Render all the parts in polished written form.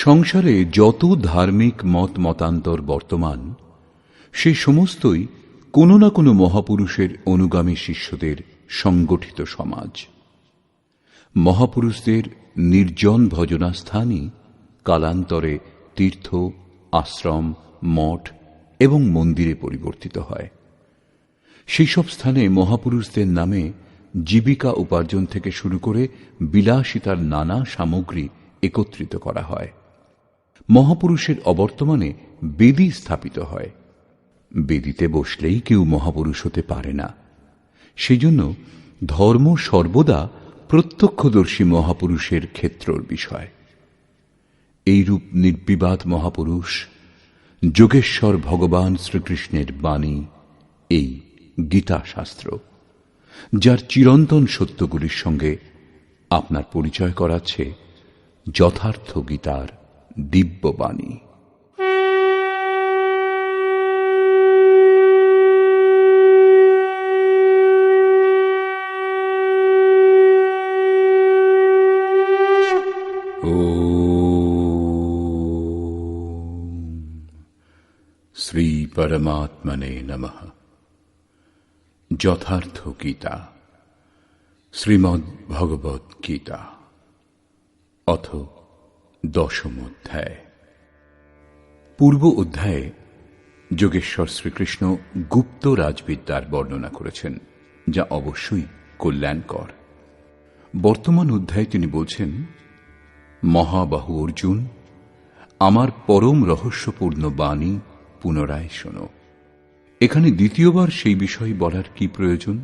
সংসারে যত ধার্মিক মত মতান্তর বর্তমান, সে সমস্তই কোনো না কোনো মহাপুরুষের অনুগামী শিষ্যদের সংগঠিত সমাজ। মহাপুরুষদের নির্জন ভজনাস্থানই কালান্তরে তীর্থ, আশ্রম, মঠ এবং মন্দিরে পরিবর্তিত হয়। সেই সব স্থানে মহাপুরুষদের নামে জীবিকা উপার্জন থেকে শুরু করে বিলাসিতার নানা সামগ্রী একত্রিত করা হয়। মহাপুরুষের অবর্তমানে বেদী স্থাপিত হয়। বেদীতে বসলেই কেউ মহাপুরুষ হতে পারে না। সেই জন্য ধর্ম সর্বদা প্রত্যক্ষদর্শী মহাপুরুষের ক্ষেত্রর বিষয়। এইরূপ নির্বিবাদ মহাপুরুষ যোগেশ্বর ভগবান শ্রীকৃষ্ণের বাণী এই গীতা শাস্ত্র, যার চিরন্তন সত্যগুলির সঙ্গে আপনার পরিচয় করাচ্ছে যথার্থ গীতার দিব্য বাণী। শ্রী পরমাত্মনে নমঃ। যথার্থ গীতা, শ্রীমদ্ ভগবদ গীতা, অথ দশম অধ্যায়। পূর্ব অধ্যায়ে যোগেশ্বর শ্রীকৃষ্ণ গুপ্ত রাজবিদ্যার বর্ণনা করেছেন, যা অবশ্যই কল্যাণকর। বর্তমান অধ্যায়ে তিনি বলছেন, মহাবাহু অর্জুন, আমার পরম রহস্যপূর্ণ বাণী পুনরায় শোনো। এখানে দ্বিতীয়বার সেই বিষয় বলার কি প্রয়োজন?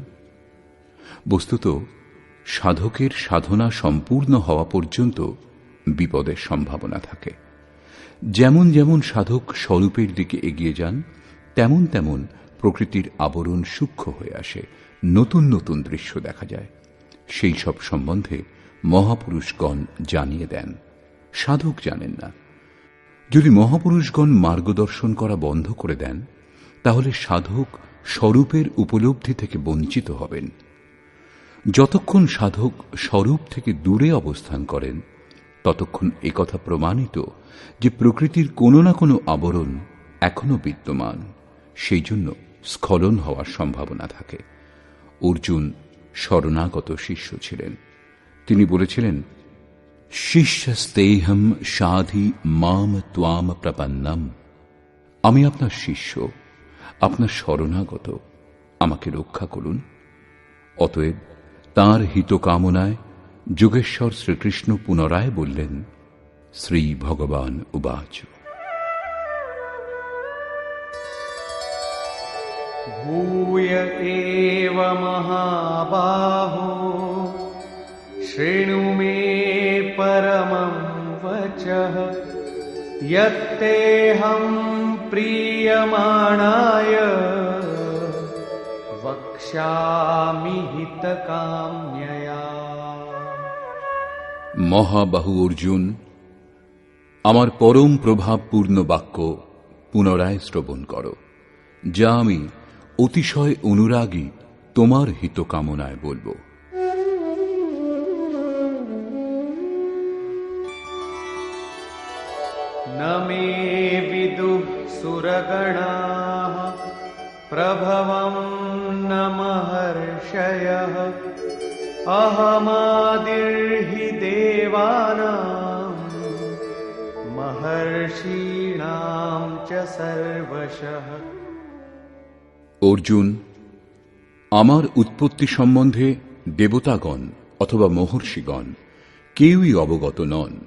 বস্তুত সাধকের সাধনা সম্পূর্ণ হওয়া পর্যন্ত বিপদের সম্ভাবনা থাকে। যেমন যেমন সাধক স্বরূপের দিকে এগিয়ে যান, তেমন তেমন প্রকৃতির আবরণ সূক্ষ্ম হয়ে আসে, নতুন নতুন দৃশ্য দেখা যায়। সেই সব সম্বন্ধে মহাপুরুষগণ জানিয়ে দেন, সাধক জানেন না। যদি মহাপুরুষগণ মার্গদর্শন করা বন্ধ করে দেন, তাহলে সাধক স্বরূপের উপলব্ধি থেকে বঞ্চিত হবেন। যতক্ষণ সাধক স্বরূপ থেকে দূরে অবস্থান করেন, ততক্ষণ একথা প্রমাণিত যে প্রকৃতির কোনো না কোনো আবরণ এখনো বিদ্যমান। সেই জন্য স্খলন হওয়ার সম্ভাবনা থাকে। অর্জুন শরণাগত শিষ্য ছিলেন। তিনি বলেছিলেন, শিষ্যস্তেহম সাধি মাম ত্বাম প্রপন্নম। আমি আপনার শিষ্য, আপনার শরণাগত, আমাকে রক্ষা করুন। অতএব তাঁর হিত কামনায় যোগেশ্বর শ্রীকৃষ্ণ পুনরায় বললেন, শ্রী ভগবান উবাচ, ভূয় এব মহাবাহো শৃণু মে পরমং বচঃ যত্তেহং প্রিয়মাণায় বক্ষ্যামি হিতকাম্যয়া। মহাবাহু অর্জুন, আমার পরম প্রভাবপূর্ণ বাক্য পুনরায় শ্রবণ করো, যা আমি অতিশয় অনুরাগী তোমার হিত কামনায় বলব। ন মে বিদুঃ সুরগণাঃ প্রভবং ন মহর্ষয়ঃ অহমাদির্হি দেবানাং মহর্ষীণাং চ সর্বশঃ। অর্জুন, আমার উৎপত্তি সম্বন্ধে দেবতাগণ অথবা মহর্ষিগণ কেউই অবগত নন।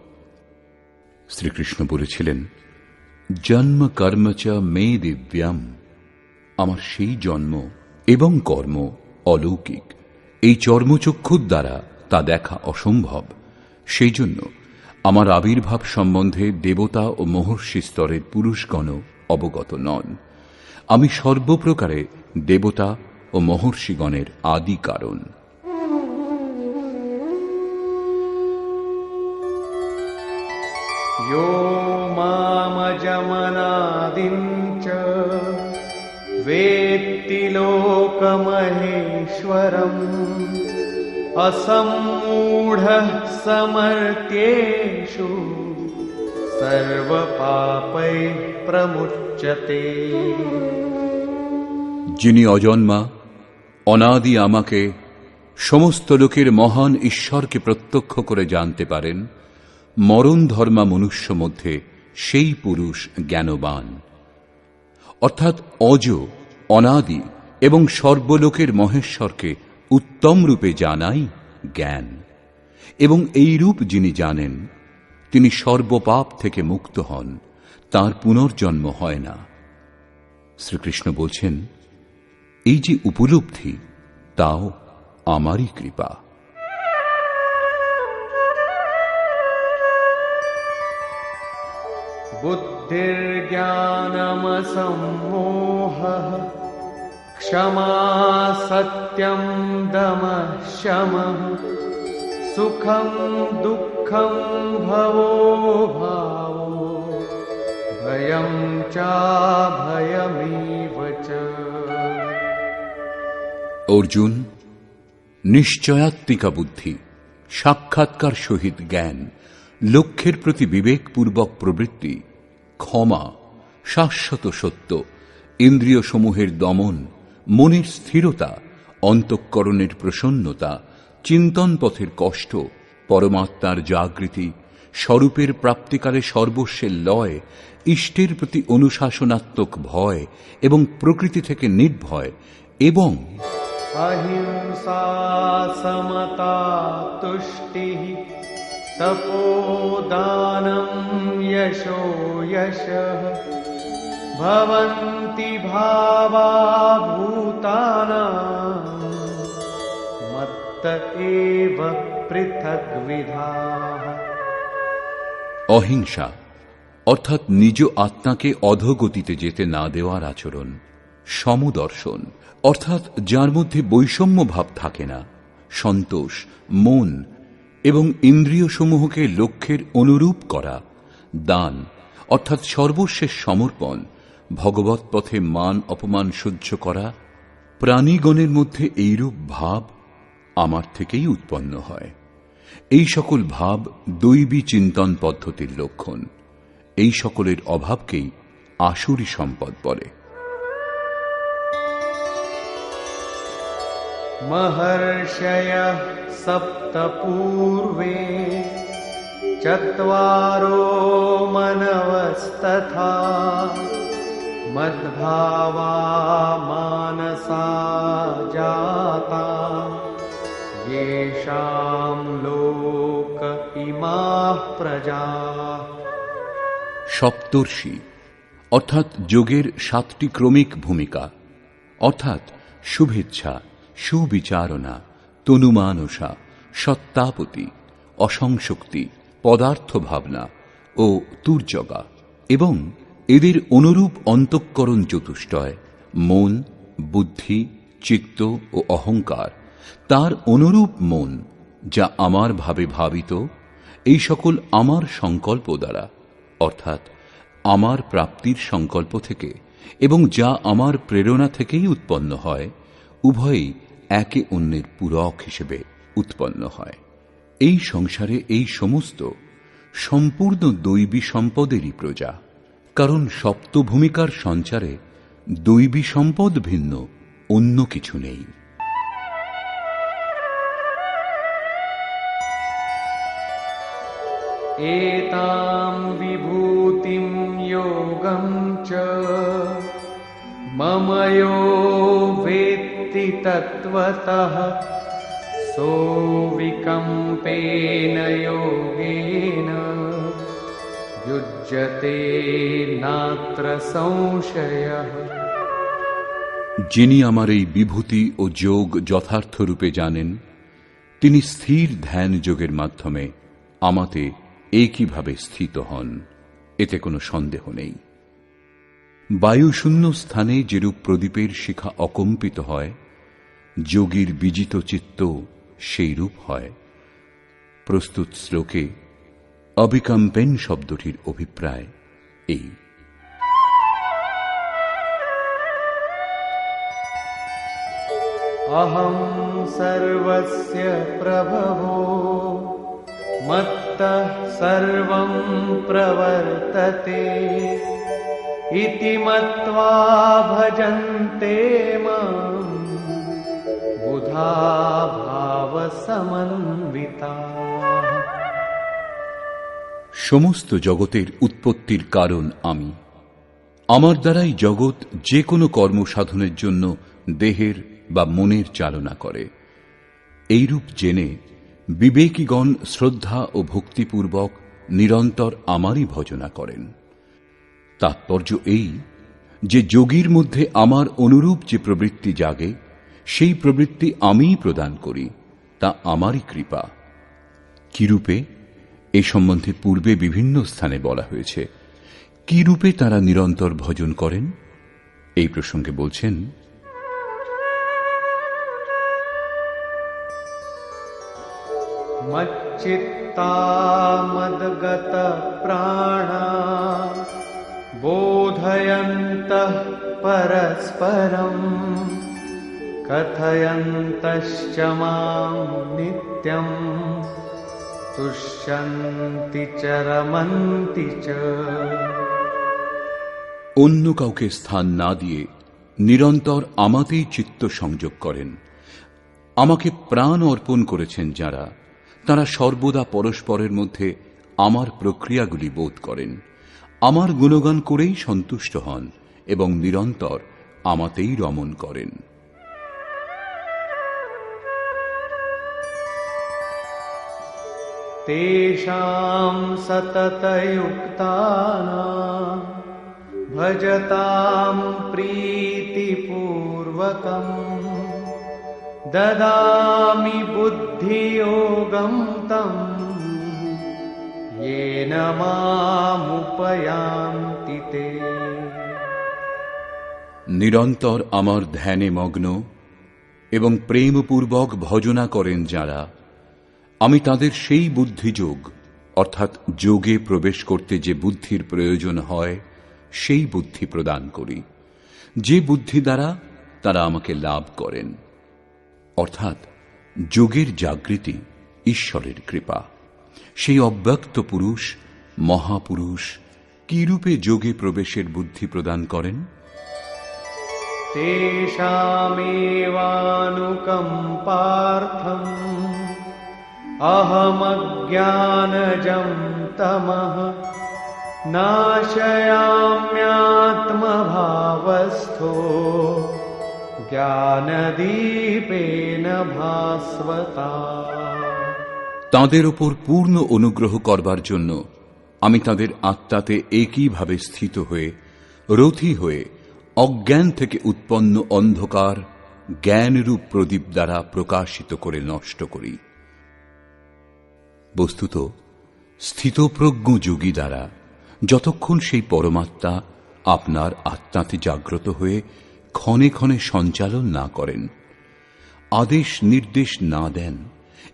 শ্রীকৃষ্ণ বলেছিলেন, জন্ম কর্ম চ মে দিব্যাম। আমার সেই জন্ম এবং কর্ম অলৌকিক। এই চর্মচক্ষুর দ্বারা তা দেখা অসম্ভব। সেই জন্য আমার আবির্ভাব সম্বন্ধে দেবতা ও মহর্ষি স্তরের পুরুষগণও অবগত নন। আমি সর্বপ্রকারে দেবতা ও মহর্ষিগণের আদি কারণ। यो मामजमनादिं च वेत्ति लोकमहेश्वरम् असम्मूढः समर्थ्येषु स सर्वपापैः प्रमुच्यते। যিনি অজন্মা, অনাদি আমাকে, সমস্ত লোকের মহান ঈশ্বরকে প্রত্যক্ষ করে জানতে পারেন, মরণ ধর্মা মনুষ্য মধ্যে সেই পুরুষ জ্ঞানবান। অর্থাৎ অজ, অনাদি এবং সর্বলোকের মহেশ্বরকে উত্তম রূপে জানাই জ্ঞান। এবং এই রূপ যিনি জানেন, তিনি সর্বপাপ থেকে মুক্ত হন, তার পুনর্জন্ম হয় না। শ্রীকৃষ্ণ বলছেন, এই যে উপলব্ধি, তাও আমারই কৃপা। बुद्धिर्ज्ञानमसम्मोहः क्षमा सत्यं दमः शमः सुखं दुःखं भवो भावो भयं चाभयमेव च। অর্জুন, নিশ্চয়াত্মিকা বুদ্ধি, সাক্ষাৎকার সহিত জ্ঞান, লক্ষ্যের প্রতি বিবেকপূর্বক প্রবৃত্তি, ক্ষমা, শাশ্বত সত্য, ইন্দ্রিয় সমূহের দমন, মনের স্থিরতা, অন্তঃকরণের প্রসন্নতা, চিন্তন পথের কষ্ট, পরমাত্মার জাগৃতি, স্বরূপের প্রাপ্তিকালে সর্বস্বের লয়, ইষ্টের প্রতি অনুশাসনাত্মক ভয় এবং প্রকৃতি থেকে নির্ভয়, এবং अहिंसा समता तुष्टिः तपोदानं यशो यशः भवन्ति भावा भूतानां मत्त एव पृथग्विधाः। অহিংসা অর্থাৎ নিজ আত্মাকে অধোগতিতে যেতে না দেওয়ার আচরণ, সমদর্শন অর্থাৎ যার মধ্যে বৈষম্য ভাব থাকে না, সন্তোষ, মন এবং ইন্দ্রিয় সমূহকে লক্ষ্যের অনুরূপ করা, দান অর্থাৎ সর্বশেষ সমর্পণ, ভগবৎ পথে মান অপমান সহ্য করা, প্রাণীগণের মধ্যে এইরূপ ভাব আমার থেকেই উৎপন্ন হয়। এই সকল ভাব দৈবী চিন্তন পদ্ধতির লক্ষণ। এই সকলের অভাবকেই আসুরী সম্পদ বলে। महर्षयः सप्त पूर्वे चत्वारो मनवस्तथा मद्भावा मानसा जाता येषां लोक इमाः प्रजाः। সপ্তর্ষি অর্থাৎ যোগের 7টি ক্রমিক ভূমিকা, অর্থাৎ শুভেচ্ছা, সুবিচারণা, তনুমানসা, সত্তাপতি, অসংশক্তি, পদার্থ ভাবনা ও তুর্যগা, এবং এদের অনুরূপ অন্তঃকরণ চতুষ্টয়, মন, বুদ্ধি, চিত্ত ও অহংকার, তার অনুরূপ মন যা আমার ভাবে ভাবিত, এই সকল আমার সংকল্প দ্বারা অর্থাৎ আমার প্রাপ্তির সংকল্প থেকে এবং যা আমার প্রেরণা থেকেই উৎপন্ন হয়, উভয়ই একে অন্যের পূরক হিসেবে উৎপন্ন হয়। এই সংসারে এই সমস্ত সম্পূর্ণ দৈবী সম্পদেরই প্রজা, কারণ সপ্তভূমিকার সঞ্চারে দৈবী সম্পদ ভিন্ন অন্য কিছু নেই। एतां विभूतिं योगं च मम यो वेत्ति तत्त्वतः सोऽविकम्पेन योगेन युज्यते नात्र संशयः। যিনি আমার এই বিভূতি ও যোগ যথার্থ রূপে জানেন, তিনি স্থির ধ্যান যোগের মাধ্যমে আমাতে একইভাবে স্থিত হন, এতে কোনো সন্দেহ নেই। বায়ুশূন্য স্থানে যেরূপ প্রদীপের শিখা অকম্পিত হয়, যোগীর বিজিত চিত্ত সেই রূপ হয়। প্রস্তুত শ্লোকে অবিকম্পেন শব্দটির অভিপ্রায় এই। अहं सर्वस्य प्रभवो मत् मत्तः सर्वं प्रवर्तते इति मत्वा भजन्ते मां बुधा भावसमन्विताः। সমস্ত জগতের উৎপত্তির কারণ আমি। আমার দ্বারাই জগৎ যে কোনো কর্ম সাধনের জন্য দেহের বা মনের চালনা করে। এইরূপ জেনে বিবেকীগণ শ্রদ্ধা ও ভক্তিপূর্বক নিরন্তর আমারই ভজনা করেন। তাৎপর্য এই যে যোগীর মধ্যে আমার অনুরূপ যে প্রবৃত্তি জাগে, সেই প্রবৃত্তি আমিই প্রদান করি, তা আমারই কৃপা। কিরূপে এ সম্বন্ধে পূর্বে বিভিন্ন স্থানে বলা হয়েছে। কি রূপে তারা নিরন্তর ভজন করেন এই প্রসঙ্গে বলছেন, मच्चित्ता मद्गत प्राणा बोधयन्तः परस्परम् कथयन्तश्च मां नित्यम् तुष्यन्ति च रमन्ति च। অন্য কাউকে স্থান না দিয়ে নিরন্তর আমাতেই চিত্ত সংযোগ করেন। আমাকে প্রাণ অর্পণ করেছেন যারা, তারা সর্বদা পরস্পরের মধ্যে আমার প্রক্রিয়াগুলি বোধ করেন, আমার গুণগান করেই সন্তুষ্ট হন এবং নিরন্তর আমাতেই রমণ করেন। तेषां सततयुक्तानां भजतां प्रीतिपूर्वकम् ददामि बुद्धियोगं तं येन मामुपयान्ति ते। নিরন্তর আমার ধ্যানে মগ্ন এবং প্রেমপূর্বক ভজনা করেন যারা, আমি তাদের সেই বুদ্ধিযোগ অর্থাৎ যোগে প্রবেশ করতে যে বুদ্ধির প্রয়োজন হয় সেই বুদ্ধি প্রদান করি, যে বুদ্ধি দ্বারা তারা আমাকে লাভ করেন। অর্থাৎ যোগের জাগৃতি ঈশ্বরের কৃপা। সেই অব্যক্ত পুরুষ মহাপুরুষ কিরূপে যোগে প্রবেশের বুদ্ধি প্রদান করেন? तेषामेवानुकम्पार्थम् अहमज्ञानजं तमः नाशयाम्यात्मभावस्थो জ্ঞানদীপেন ভাস্বতা। তাঁদের ওপর পূর্ণ অনুগ্রহ করবার জন্য আমি তাদের আত্মাতে একইভাবে স্থিত হয়ে রথী হয়ে অজ্ঞান থেকে উৎপন্ন অন্ধকার জ্ঞানরূপ প্রদীপ দ্বারা প্রকাশিত করে নষ্ট করি। বস্তুত স্থিতপ্রজ্ঞ যোগী দ্বারা যতক্ষণ সেই পরমাত্মা আপনার আত্মাতে জাগ্রত হয়ে ক্ষণে ক্ষণে সঞ্চালন না করেন, আদেশ নির্দেশ না দেন,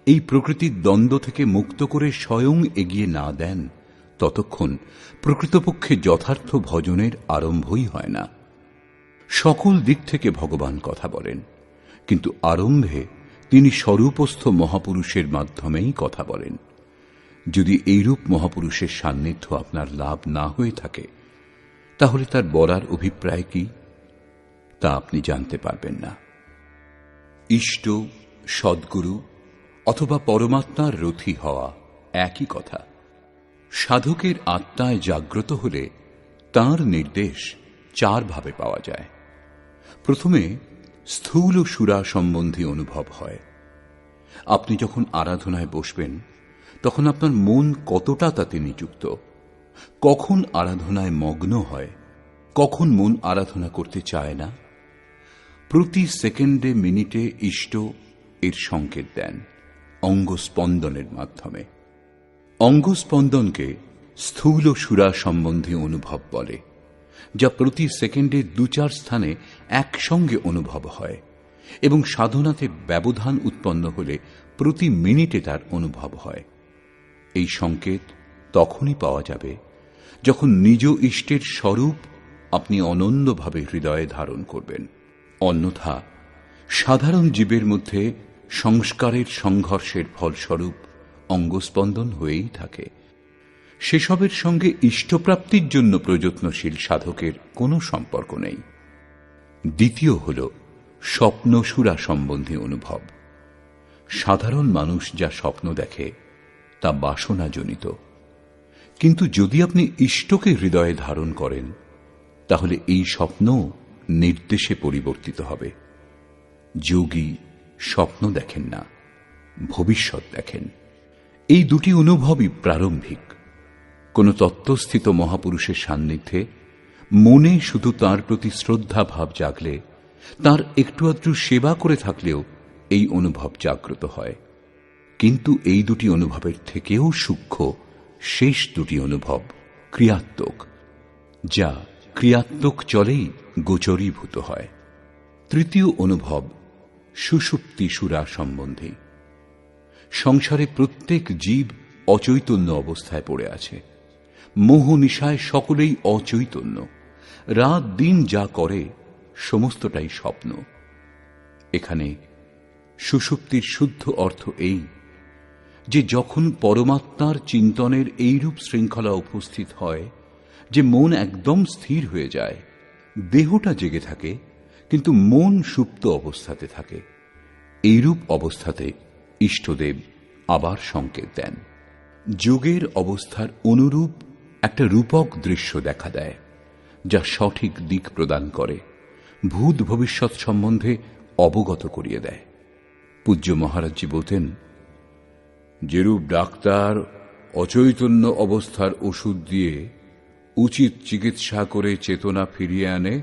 এই প্রকৃতির দ্বন্দ্ব থেকে মুক্ত করে স্বয়ং এগিয়ে না দেন, ততক্ষণ প্রকৃতপক্ষে যথার্থ ভজনের আরম্ভই হয় না। সকল দিক থেকে ভগবান কথা বলেন, কিন্তু আরম্ভে তিনি স্বরূপস্থ মহাপুরুষের মাধ্যমেই কথা বলেন। যদি এইরূপ মহাপুরুষের সান্নিধ্য আপনার লাভ না হয়ে থাকে, তাহলে তার বলার অভিপ্রায় কি তা আপনি জানতে পারবেন না। ইষ্ট, সদ্গুরু অথবা পরমাত্মার রথী হওয়া একই কথা। সাধকের আত্মায় জাগ্রত হলে তাঁর নির্দেশ চার ভাবে পাওয়া যায়। প্রথমে স্থূল সুরা সম্বন্ধী অনুভব হয়। আপনি যখন আরাধনায় বসবেন তখন আপনার মন কতটা তাতে নিযুক্ত, কখন আরাধনায় মগ্ন হয়, কখন মন আরাধনা করতে চায় না। প্রতি সেকেন্ডে মিনিটে ইষ্ট এর সংকেত দেন অঙ্গস্পন্দনের মাধ্যমে। অঙ্গস্পন্দনকে স্থূল সুরা সম্বন্ধী অনুভব বলে, যা প্রতি সেকেন্ডে ২-৪ স্থানে একসঙ্গে অনুভব হয় এবং সাধনাতে ব্যবধান উৎপন্ন হলে প্রতি মিনিটে তার অনুভব হয়। এই সংকেত তখনই পাওয়া যাবে যখন নিজ ইষ্টের স্বরূপ আপনি অনন্যভাবে হৃদয়ে ধারণ করবেন। অন্যথা সাধারণ জীবের মধ্যে সংস্কারের সংঘর্ষের ফলস্বরূপ অঙ্গস্পন্দন হয়েই থাকে। সেসবের সঙ্গে ইষ্টপ্রাপ্তির জন্য প্রযত্নশীল সাধকের কোনো সম্পর্ক নেই। দ্বিতীয় হল স্বপ্নসুরা সম্বন্ধী অনুভব। সাধারণ মানুষ যা স্বপ্ন দেখে তা বাসনাজনিত, কিন্তু যদি আপনি ইষ্টকে হৃদয়ে ধারণ করেন তাহলে এই স্বপ্ন নির্দেশে পরিবর্তিত হবে। যোগী স্বপ্ন দেখেন না, ভবিষ্যৎ দেখেন। এই দুটি অনুভবই প্রারম্ভিক। কোন তত্ত্বস্থিত মহাপুরুষের সান্নিধ্যে মনে শুধু তাঁর প্রতি শ্রদ্ধা ভাব জাগলে, তাঁর একটু আধটু সেবা করে থাকলেও এই অনুভব জাগ্রত হয়। কিন্তু এই দুটি অনুভবের থেকেও সূক্ষ্ম শেষ দুটি অনুভব ক্রিয়াত্মক, যা ক্রিয়াত্মক চলেই গোচরীভূত হয়। তৃতীয় অনুভব সুষুপ্তি সুরা সম্বন্ধী। সংসারে প্রত্যেক জীব অচৈতন্য অবস্থায় পড়ে আছে। মোহ নিশায় সকলেই অচৈতন্য। রাত দিন যা করে সমস্তটাই স্বপ্ন। এখানে সুষুপ্তির শুদ্ধ অর্থ এই যে যখন পরমাত্মার চিন্তনের এইরূপ শৃঙ্খলা উপস্থিত হয় যে মন একদম স্থির হয়ে যায়, দেহটা জেগে থাকে কিন্তু মন সুপ্ত অবস্থাতে থাকে, এইরূপ অবস্থাতে ইষ্টদেব আবার সংকেত দেন। যোগের অবস্থার অনুরূপ একটা রূপক দৃশ্য দেখা দেয়, যা সঠিক দিক প্রদান করে, ভূত ভবিষ্যৎ সম্বন্ধে অবগত করিয়ে দেয়। পূজ্য মহারাজজি বলতেন, যেরূপ ডাক্তার অচৈতন্য অবস্থার ওষুধ দিয়ে উচিত চিকিৎসা করে চেতনা ফিরিয়ে আনে,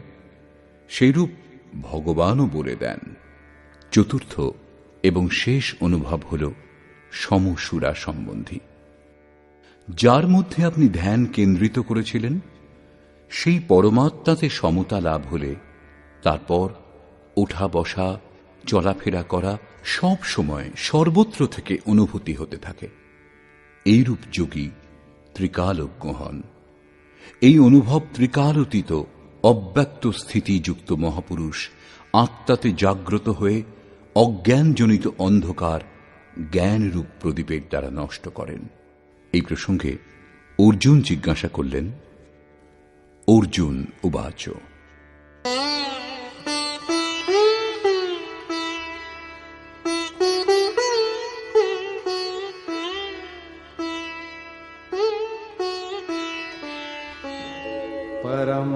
সেইরূপ ভগবানও বলে দেন। চতুর্থ এবং শেষ অনুভব হল সমসুরা সম্বন্ধী। যার মধ্যে আপনি ধ্যান কেন্দ্রিত করেছিলেন সেই পরমাত্মাতে সমতা লাভ হলে তারপর ওঠা বসা চলাফেরা করা সব সময় সর্বত্র থেকে অনুভূতি হতে থাকে। এইরূপ যোগী ত্রিকালজ্ঞ হন। এই অনুভব ত্রিকালতীত অব্যক্ত স্থিতিযুক্ত মহাপুরুষ আত্মাতে জাগ্রত হয়ে অজ্ঞানজনিত অন্ধকার জ্ঞানরূপ প্রদীপের দ্বারা নষ্ট করেন। এই প্রসঙ্গে অর্জুন জিজ্ঞাসা করলেন, অর্জুন উবাচ, परं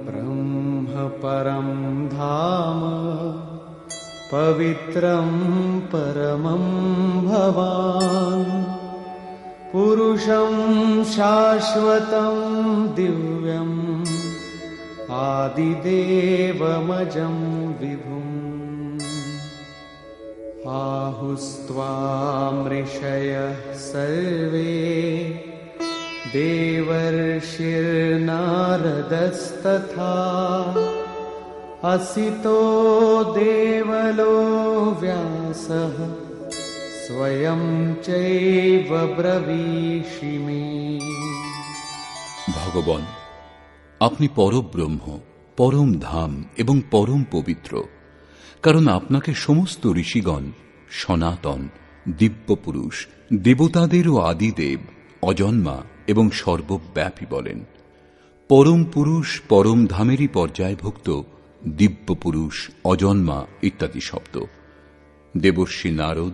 ब्रह्म परं धाम पवित्रं परमं भवान् पुरुषं शाश्वतं दिव्यम् आदिदेवमजं विभुम् आहुस्त्वामृषयः सर्वे देवर्षिर्नारदस्तथा असितो देवलो व्यासः स्वयं चैव ब्रवीषि मे। ভগবান, আপনি পরব্রহ্ম, পরম ধাম এবং পরম পবিত্র, কারণ আপনাকে সমস্ত ঋষিগণ সনাতন, দিব্যপুরুষ, দেবতাদেরও আদিদেব, অজন্মা এবং সর্বব্যাপী বলেন। পরম পুরুষ পরম ধামেরই পর্যায়ভুক্ত দিব্যপুরুষ, অজন্মা ইত্যাদি শব্দ। দেবর্ষি নারদ,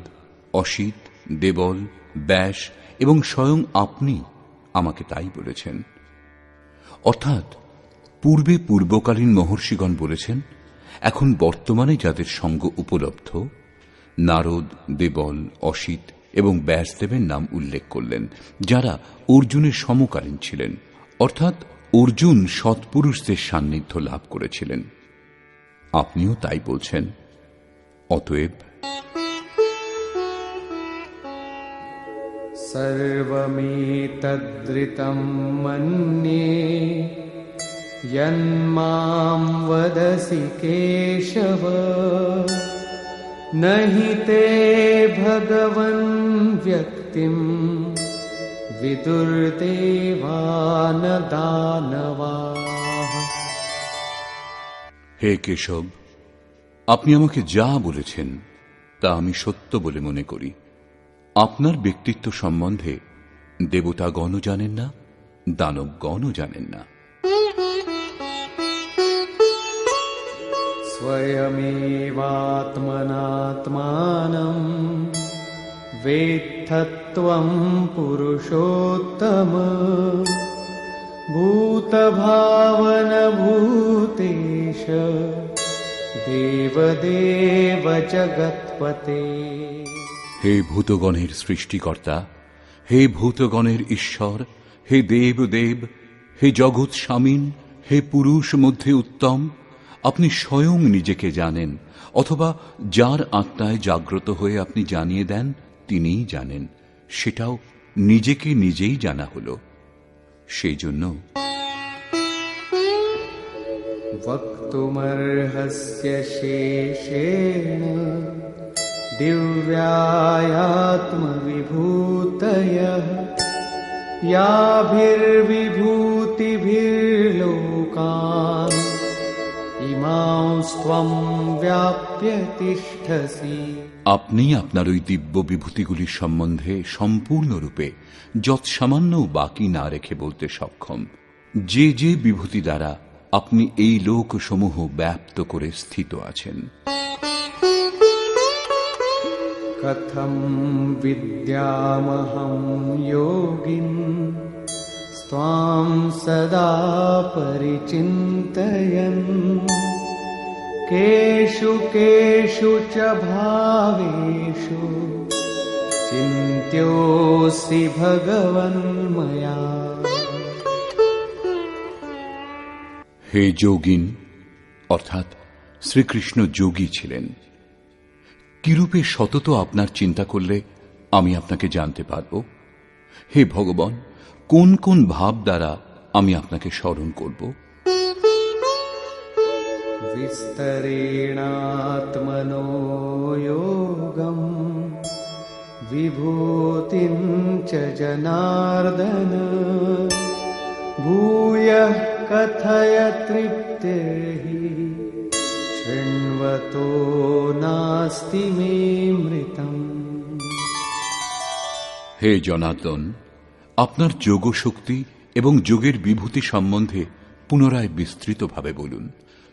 অসিত, দেবল, ব্যাস এবং স্বয়ং আপনি আমাকে তাই বলেছেন। অর্থাৎ পূর্বে পূর্বকালীন মহর্ষিগণ বলেছেন, এখন বর্তমানে যাদের সঙ্গ উপলব্ধ, নারদ, দেবল, অসিত এবং ব্যাসদেবের নাম উল্লেখ করলেন, যারা অর্জুনের সমকালীন ছিলেন। অর্থাৎ অর্জুন সৎপুরুষদের সান্নিধ্য লাভ করেছিলেন। আপনিও তাই বলছেন। অতএব सर्वमेतद्रितं मन्ये यन्मां वदसि केशव न हि ते भगवन् व्यक्तिं विदुर्देवान दानवाः। হে কেশব, আপনি আমাকে যা বলেছেন তা আমি সত্য বলে মনে করি। আপনার ব্যক্তিত্ব সম্বন্ধে দেবতাগণও জানেন না, দানবগণও জানেন না। स्वयमेवात्मनात्मानं वेत्थत्वं पुरुषोत्तम भूतभावनभूतेश देवदेव जगत्पते। হে ভূতগণের সৃষ্টিকর্তা, হে ভূতগণের ঈশ্বর, হে দেব দেব, হে জগৎ স্বামীন, হে পুরুষ মধ্যে উত্তম, আপনি স্বয়ং নিজেকে জানেন, অথবা যার আত্মায় জাগ্রত হয়ে আপনি জানিয়ে দেন তিনিই জানেন, সেটাও নিজেকে নিজেই জানা হল। সেই জন্য वक्तुमर्हस्य शेषेण दिव्यायात्मविभूतयः याभिर्विभूतिभिर्लोकान् इमांस्त्वं व्याप्य तिष्ठसि। আপনি আপনার ওই দিব্য বিভূতিগুলির সম্বন্ধে সম্পূর্ণরূপে যৎসামান্য বাকি না রেখে বলতে সক্ষম। যে যে বিভূতি দ্বারা আপনি এই লোকসমূহ ব্যাপ্ত করে স্থিত আছেন। कथं विद्यामहं योगिन् त्वां सदा परिचिन्तयन् केषु केषु च भावेषु चिन्त्योऽसि भगवन्मया। হে যোগিন, অর্থাৎ শ্রীকৃষ্ণ যোগী ছিলেন। কিরূপে সতত আপনার চিন্তা করলে আমি আপনাকে জানতে পারব? হে ভগবান, কোন কোন ভাব দ্বারা আমি আপনাকে স্মরণ করব? विस्तरेणात्मनो योगं विभूतिं च जनार्दन भूयः कथय तृप्तिर्हि शृण्वतो नास्ति मे मृतम्। হে জনার্দন, আপনার যোগশক্তি এবং যোগের বিভূতি সম্বন্ধে পুনরায় বিস্তৃতভাবে বলুন।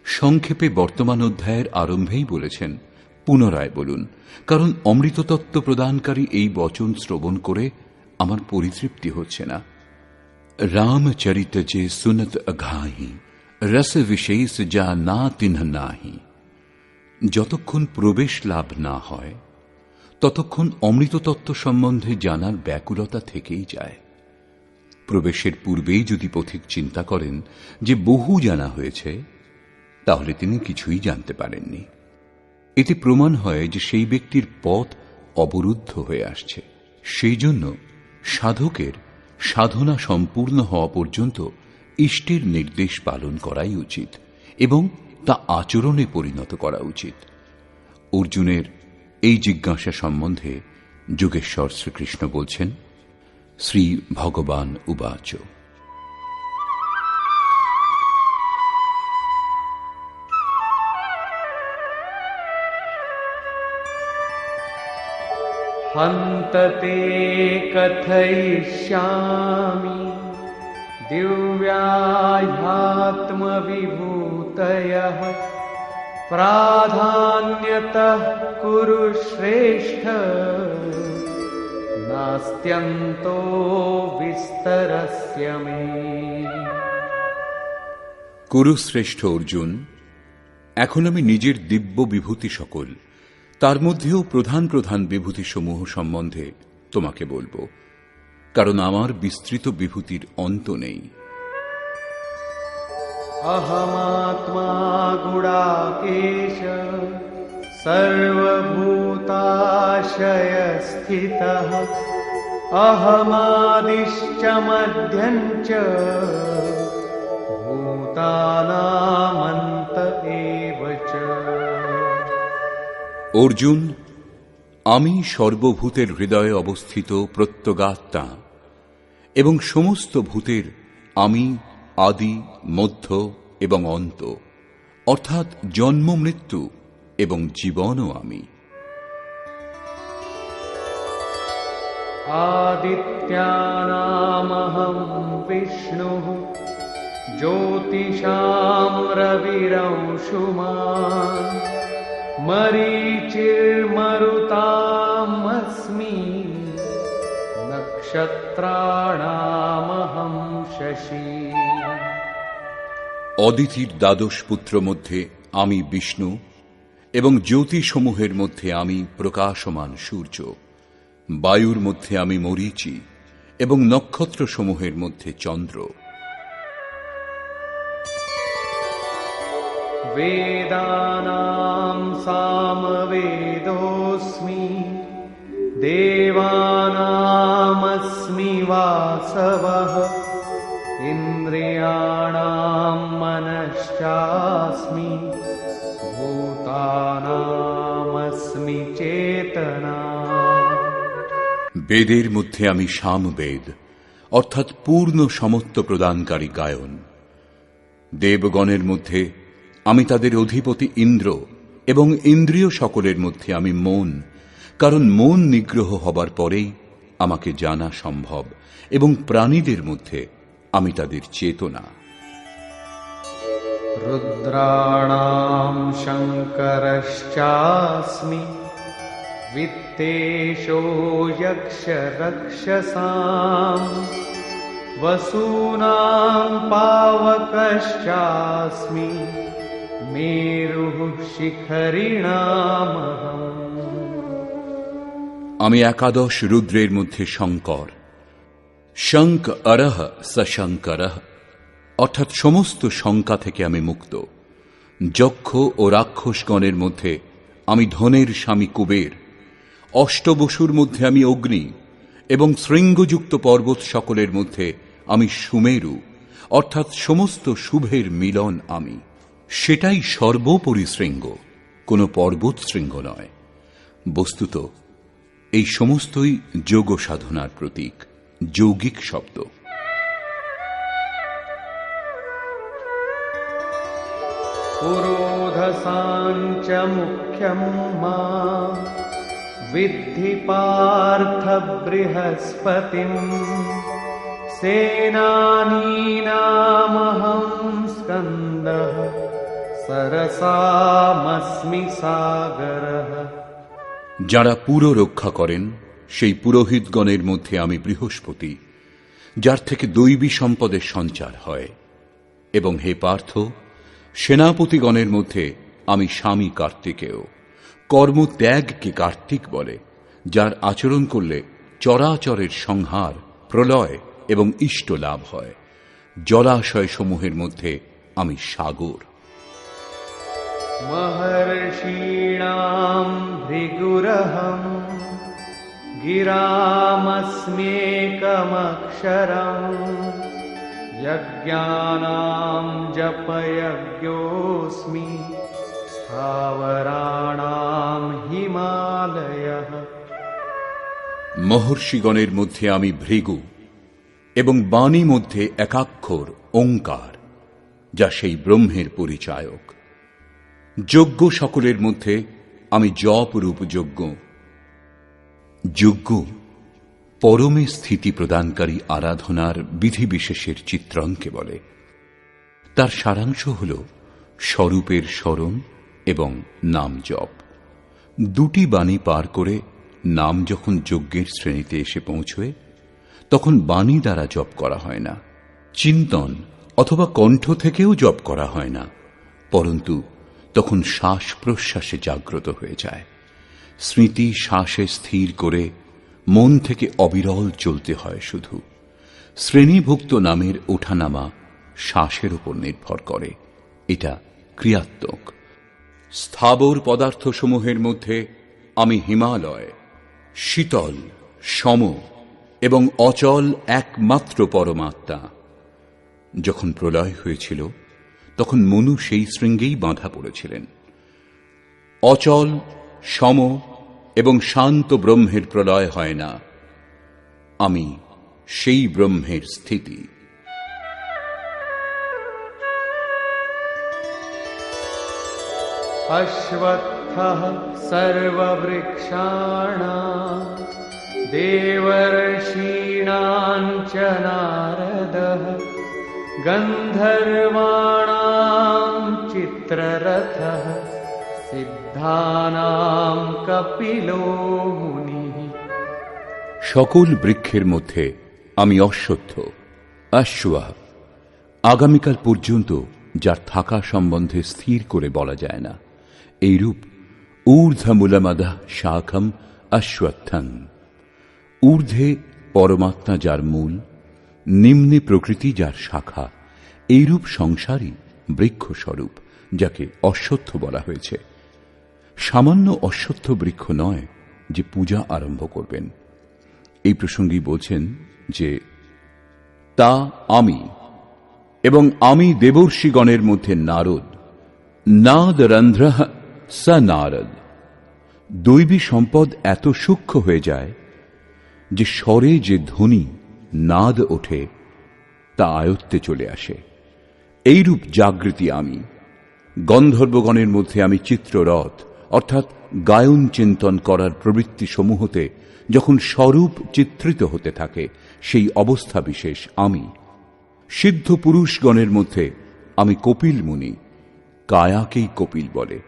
সংক্ষেপে বর্তমান অধ্যায়ের আরম্ভেই বলেছেন, পুনরায় বলুন, কারণ অমৃততত্ত্ব প্রদানকারী এই বচন শ্রবণ করে আমার পরিতৃপ্তি হচ্ছে না। রামচরিত যে সুনত অঘাহি রস বিশেষ যা না তিন্হ নাহি। যতক্ষণ প্রবেশ লাভ না হয় ততক্ষণ অমৃততত্ত্ব সম্বন্ধে জানার ব্যাকুলতা থেকেই যায়। প্রবেশের পূর্বেই যদি পথিক চিন্তা করেন যে বহু জানা হয়েছে, তাহলে তিনি কিছুই জানতে পারেননি। এতে প্রমাণ হয় যে সেই ব্যক্তির পথ অবরুদ্ধ হয়ে আসছে। সেই জন্য সাধকের সাধনা সম্পূর্ণ হওয়া পর্যন্ত ইষ্টের নির্দেশ পালন করাই উচিত এবং তা আচরণে পরিণত করা উচিত। অর্জুনের এই জিজ্ঞাসা সম্বন্ধে যোগেশ্বর শ্রীকৃষ্ণ বলছেন, শ্রী ভগবান উবাচ हन्तते कथयिष्यामि दिव्याध्यात्मविभूतयः प्राधान्यतः कुरु श्रेष्ठ नास्त्यन्तो विस्तरस्य मे। কুরুশ্রেষ্ঠ অর্জুন, এখন আমি নিজের দিব্য বিভূতি সকল, তার মধ্যেও প্রধান প্রধান বিভূতিসমূহ সম্বন্ধে তোমাকে বলবো, কারণ আমার বিস্তৃত বিভূতির অন্ত নেই। अहमात्मा गुडाकेश सर्वभूताशयस्थितः अहमादिश्च मध्यञ्च भूतानामन्त एव च। অর্জুন, আমি সর্বভূতের হৃদয়ে অবস্থিত প্রত্যগাত্মা এবং সমস্ত ভূতের আমি আদি, মধ্য এবং অন্ত, অর্থাৎ জন্ম, মৃত্যু এবং জীবনও আমি। आदित्यानामहं विष्णुः ज्योतिषां रविरंशुमान् मरीचिर्मरुतामस्मि नक्षत्राणामहं शशि। অদিতির দ্বাদশ পুত্র মধ্যে আমি বিষ্ণু এবং জ্যোতিসমূহের মধ্যে আমি প্রকাশমান সূর্য, বায়ুর মধ্যে আমি মরীচি এবং নক্ষত্রসমূহের মধ্যে চন্দ্র। वेदानां सामवेदोऽस्मि देवानामस्मि वासवः इन्द्रियाणां मनश्चास्मि भूतानामस्मि चेतना। বেদের মধ্যে আমি সামবেদ অর্থাৎ পূর্ণ সমত্ব প্রদানকারী গায়ন। দেবগণের মধ্যে আমি তাদের অধিপতি ইন্দ্র এবং ইন্দ্রিয় সকলের মধ্যে আমি মন, কারণ মন নিগ্রহ হবার পরেই আমাকে জানা সম্ভব, এবং প্রাণীদের মধ্যে আমি তাদের চেতনা। रुद्राणां शङ्करश्चास्मि वित्तेषो यक्षरक्षसाम् वसूनां पावकश्चास्मि मेरुः शिखरिणामहम्। আমি একাদশ রুদ্রের মধ্যে শঙ্কর। শঙ্ক অরহ সশঙ্করঃ অর্থাৎ সমস্ত শঙ্কা থেকে আমি মুক্ত। যক্ষ ও রাক্ষসগণের মধ্যে আমি ধনের স্বামী কুবের। অষ্টবসুর মধ্যে আমি অগ্নি এবং শৃঙ্গযুক্ত পর্বত সকলের মধ্যে আমি সুমেরু, অর্থাৎ সমস্ত শুভের মিলন আমি। সেটাই সর্বোপরি শৃঙ্গ, কোনো পর্বত শৃঙ্গ নয়। বস্তুত এই সমস্তই যোগ সাধনার প্রতীক, যৌগিক শব্দ। पुरोधसाञ्च मुख्यं मा विद्धि पार्थ बृहस्पतिम् सेनानीनामहं स्कन्दः सरसामस्मि सागरः। যারা পুরো রক্ষা করেন সেই পুরোহিতগণের মধ্যে আমি বৃহস্পতি, যার থেকে দৈবী সম্পদের সঞ্চার হয়। এবং হে পার্থ, সেনাপতিগণের মধ্যে আমি স্বামী কার্তিকেয়। কর্মত্যাগকে কার্তিক বলে, যার আচরণ করলে চরাচরের সংহার, প্রলয় এবং ইষ্ট লাভ হয়। জলাশয় সমূহের মধ্যে আমি সাগর। महर्षीणां भृगुरहं गिरामस्म्येकमक्षरम् यज्ञानां जपयज्ञोऽस्मि स्थावराणां हिमालयः। মহর্ষিগণের মধ্যে আমি ভৃগু এবং বাণী মধ্যে একাক্ষর ওঙ্কার, যা সেই ব্রহ্মের পরিচায়ক। যজ্ঞ সকলের মধ্যে আমি জপ রূপ যজ্ঞ। যজ্ঞ পরমে স্থিতি প্রদানকারী আরাধনার বিধিবিশেষের চিত্রণকে বলে। তার সারাংশ হল স্বরূপের স্মরণ এবং নাম জপ। দুটি বাণী পার করে নাম যখন যজ্ঞের শ্রেণীতে এসে পৌঁছয়, তখন বাণী দ্বারা জপ করা হয় না, চিন্তন অথবা কণ্ঠ থেকেও জপ করা হয় না, পরন্তু তখন শ্বাস প্রশ্বাসে জাগ্রত হয়ে যায়। স্মৃতি শ্বাসে স্থির করে মন থেকে অবিরল চলতে হয় শুধু। শ্রেণীভুক্ত নামের ওঠানামা শ্বাসের উপর নির্ভর করে, এটা ক্রিয়াত্মক। স্থাবর পদার্থসমূহের মধ্যে আমি হিমালয়, শীতল, সম এবং অচল একমাত্র পরমাত্মা। যখন প্রলয় হয়েছিল তখন মনু সেই শৃঙ্গেই বাঁধা পড়েছিলেন। অচল, সম এবং শান্ত ব্রহ্মের প্রলয় হয় না, আমি সেই ব্রহ্মের স্থিতি। अश्वत्थः सर्ववृक्षाणां देवर्षीणां च नारदः गन्धर्वाणां चित्ररथः सिद्धानां कपिलो मुनिः। সকল বৃক্ষের মধ্যে আমি অশ্বত্থ, অশ্বः, আগামীকাল পর্যন্ত যার থাকা সম্বন্ধে স্থির করে বলা যায় না। এইরূপ ঊর্ধ্বমূলমদঃ শাখম অশ্বত্থং, ঊর্ধ্বে পরমাত্মা যার মূল, নিম্নে প্রকৃতি যার শাখা, এইরূপ সংসারই বৃক্ষস্বরূপ, যাকে অশ্বত্থ বলা হয়েছে। সামান্য অশ্বত্থ বৃক্ষ নয় যে পূজা আরম্ভ করবেন। এই প্রসঙ্গে বলছেন যে তা আমি, এবং আমি দেবর্ষিগণের মধ্যে নারদ। নাদরন্ধ্রঃ স নারদ। দৈবী সম্পদ এত সূক্ষ্ম হয়ে যায় যে স্বরে যে ধ্বনি নাদ ওঠে তা আয়ত্তে চলে আসে। এইরূপ জাগৃতি আমি। গন্ধর্বগণের মধ্যে আমি চিত্ররথ, অর্থাৎ গায়ন চিন্তন করার প্রবৃত্তি সমূহতে যখন স্বরূপ চিত্রিত হতে থাকে সেই অবস্থা বিশেষ আমি। সিদ্ধ পুরুষগণের মধ্যে আমি কপিল মুনি, কায়াকেই কপিল বলে।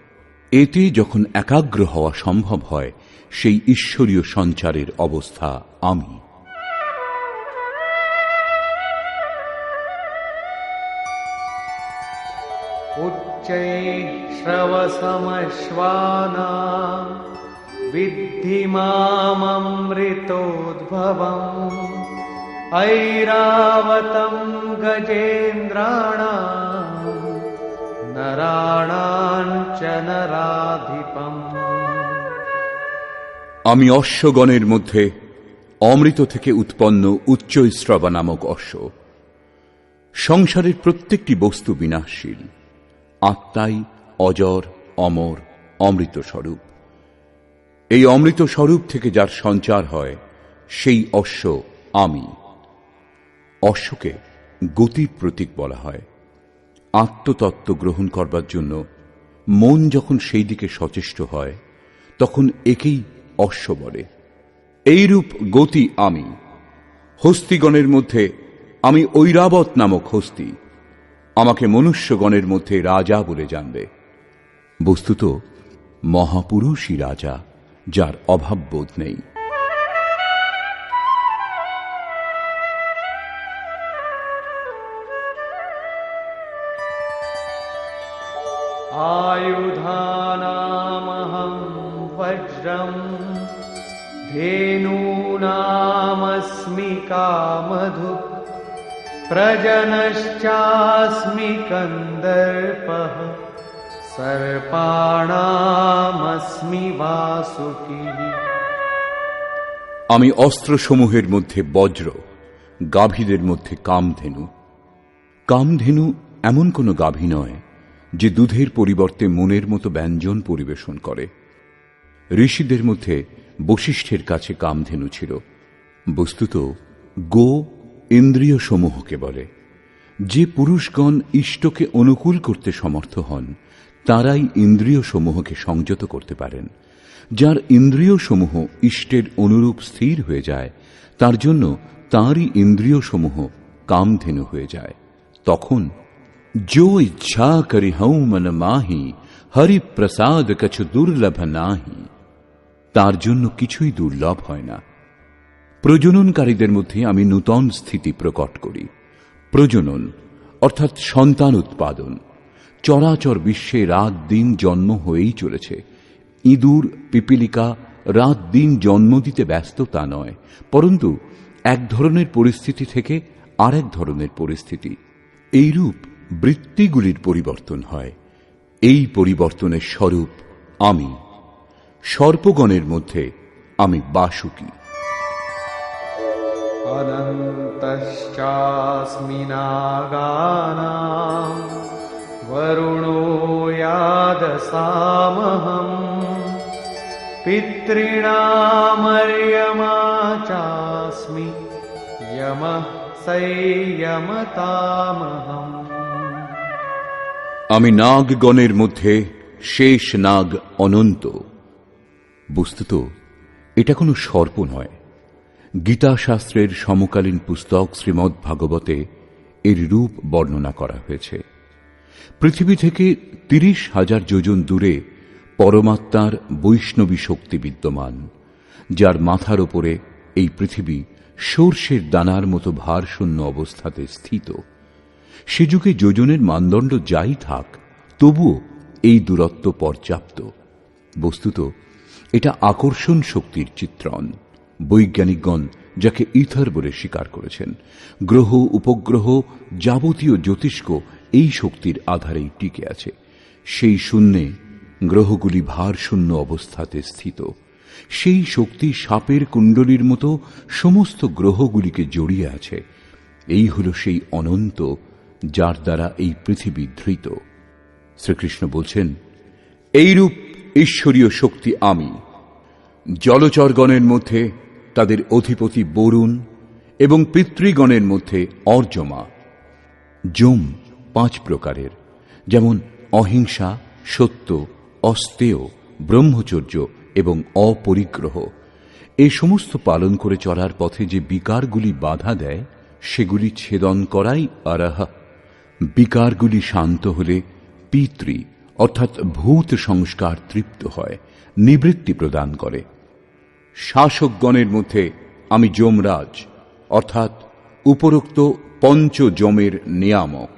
এতে যখন একাগ্র হওয়া সম্ভব হয় সেই ঈশ্বরীয় সঞ্চারের অবস্থা আমি। उच्चैः श्रवसमश्वानां विद्धि माममृतोद्भवम् ऐरावतं गजेन्द्राणां नराणां च नराधिपम्। আমি অশ্বগণের মধ্যে অমৃত থেকে উৎপন্ন উচ্চৈঃশ্রবা নামক অশ্ব। সংসারের প্রত্যেকটি বস্তু বিনাশশীল, আত্মাই অজর, অমর, অমৃত স্বরূপ। এই অমৃত স্বরূপ থেকে যার সঞ্চার হয় সেই অশ্ব আমি। অশ্বকে গতির প্রতীক বলা হয়। আত্মতত্ত্ব গ্রহণ করবার জন্য মন যখন সেই দিকে সচেষ্ট হয় তখন একেই অশ্ব বলে। এইরূপ গতি আমি। হস্তিগণের মধ্যে আমি ঐরাবত নামক হস্তি। আমাকে মনুষ্যগণের মধ্যে রাজা বলে জানবে। বস্তুত মহাপুরুষই রাজা, যার অভাব বোধ নেই। आयुधानामहं वज्रम् धेनूनामस्मि कामधुक् प्रजनश्चास्मि कन्दर्पः सर्पाणामस्मि वासुकिः। আমি অস্ত্রসমূহের মধ্যে বজ্র, গাভীদের মধ্যে কামধেনু। কামধেনু এমন কোন গাভী নয় যে দুধের পরিবর্তে মনের মতো ব্যঞ্জন পরিবেশন করে। ঋষিদের মধ্যে বশিষ্ঠের কাছে কামধেনু ছিল। বস্তুত গো ইন্দ্রিয় সমূহকে বলে। যে পুরুষগণ ইষ্টকে অনুকূল করতে সমর্থ হন তারাই ইন্দ্রিয় সমূহকে সংযত করতে পারেন। যার ইন্দ্রিয় সমূহ ইষ্টের অনুরূপ স্থির হয়ে যায় তার জন্য তাঁরই ইন্দ্রিয় সমূহ কামধেনু হয়ে যায়। তখন जो इच्छा करि हऊँ मन माही, हरि प्रसाद कछु दुर्लभ नाহি। তার জন্য কিছুই দুর্লভ হয় না। প্রজননকারীদের মধ্যে আমি নূতন স্থিতি প্রকট করি। প্রজনন অর্থাৎ সন্তান উৎপাদন। চরাচর বিশ্বে রাত দিন জন্ম হয়েই চলেছে। ইঁদুর পিপিলিকা রাত দিন জন্ম দিতে ব্যস্ত তা নয়, পরন্তু এক ধরনের পরিস্থিতি থেকে আরেক ধরনের পরিস্থিতি, এইরূপ বৃত্তিগুলির পরিবর্তন হয়। এই পরিবর্তনের স্বরূপ আমি। সর্পগণের মধ্যে আমি বাসুকি। अनन्तश्चास्मि नागानां वरुणो यादसामहं पितॄणामर्यमा चास्मि यमः संयमतामहम्। আমি নাগগণের মধ্যে শেষ নাগ অনন্ত। বস্তুত এটা কোনো সর্প নয়, গীতা শাস্ত্রের সমকালীন পুস্তক শ্রীমদ্ ভাগবতে এর রূপ বর্ণনা করা হয়েছে। পৃথিবী থেকে ৩০,০০০ যোজন দূরে পরমাত্মার বৈষ্ণবী শক্তি বিদ্যমান, যার মাথার ওপরে এই পৃথিবী সর্ষের দানার মতো ভারশূন্য অবস্থাতে স্থিত। সে যুগে যোজনের মানদণ্ড যাই থাক, তবুও এই দূরত্ব পর্যাপ্ত। বস্তুত এটা আকর্ষণ শক্তির চিত্রণ। বৈজ্ঞানিকগণ যাকে ইথার বলে স্বীকার করেছেন। গ্রহ উপগ্রহ যাবতীয় জ্যোতিষ্ক এই শক্তির আধারেই টিকে আছে। সেই শূন্যে গ্রহগুলি ভারশূন্য অবস্থাতে স্থিত। সেই শক্তি সাপের কুণ্ডলীর মতো সমস্ত গ্রহগুলিকে জড়িয়ে আছে। এই হল সেই অনন্ত, যার দ্বারা এই পৃথিবী ধৃত। শ্রীকৃষ্ণ বলছেন, এইরূপ ঈশ্বরীয় শক্তি আমি। জলচরগণের মধ্যে তাদের অধিপতি বরুণ এবং পিতৃগণের মধ্যে অর্যমা। যম 5 প্রকারের, যেমন অহিংসা, সত্য, অস্তেয়, ব্রহ্মচর্য এবং অপরিগ্রহ। এই সমস্ত পালন করে চলার পথে যে বিকারগুলি বাধা দেয়, সেগুলি ছেদন করাই আরাহ। বিকারগুলি শান্ত হলে পিতৃ অর্থাৎ ভূত সংস্কার তৃপ্ত হয়, নিবৃত্তি প্রদান করে। শাসকগণের মধ্যে আমি যমরাজ অর্থাৎ উপরোক্ত পঞ্চ যমের নিয়ামক।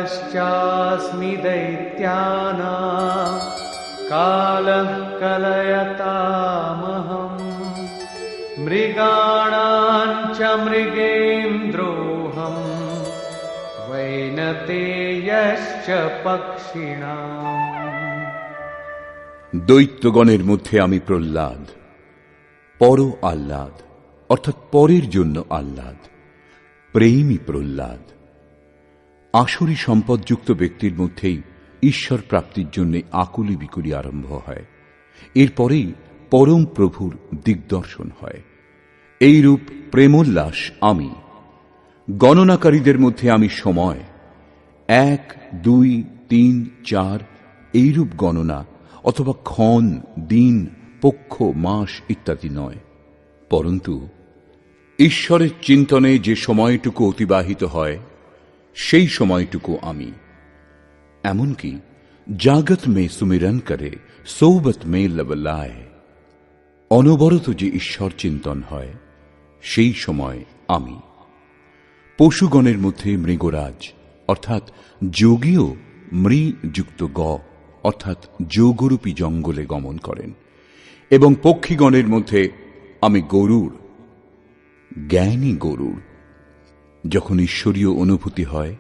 प्रह्लादश्चास्मि दैत्यानां कालः कलयतामहम् मृगाणां च मृगेन्द्रोऽहम् वैनतेयश्च पक्षिणाम्। দৈত্যগণের মধ্যে আমি প্রহ্লাদ, পর আহ্লাদ অর্থাৎ পরের জন্য আহ্লাদ, প্রেমী প্রহ্লাদ। আসুরী সম্পদযুক্ত ব্যক্তির মধ্যেই ঈশ্বর প্রাপ্তির জন্য আকুলি বিকুলি আরম্ভ হয়। এরপরেই পরম প্রভুর দিগদর্শন হয়। এইরূপ প্রেমোল্লাস আমি। গণনাকারীদের মধ্যে আমি সময় 1, 2, 3, 4 এইরূপ গণনা অথবা ক্ষণ, দিন, পক্ষ, মাস ইত্যাদি নয়, পরন্তু ঈশ্বরের চিন্তনে যে সময়টুকু অতিবাহিত হয় সেই সময়টুকু আমি। এমনকি জাগত মে সুমিরন করে সৌবত মে লবলায়, অনবরত যে ঈশ্বর চিন্তন হয় সেই সময় আমি। পশুগণের মধ্যে মৃগরাজ অর্থাৎ যোগীও মৃযুক্ত গ অর্থাৎ যোগরূপী জঙ্গলে গমন করেন। এবং পক্ষীগণের মধ্যে আমি গরুড়, জ্ঞানী গরুড়। যখন ঈশ্বরীয় অনুভূতি হয়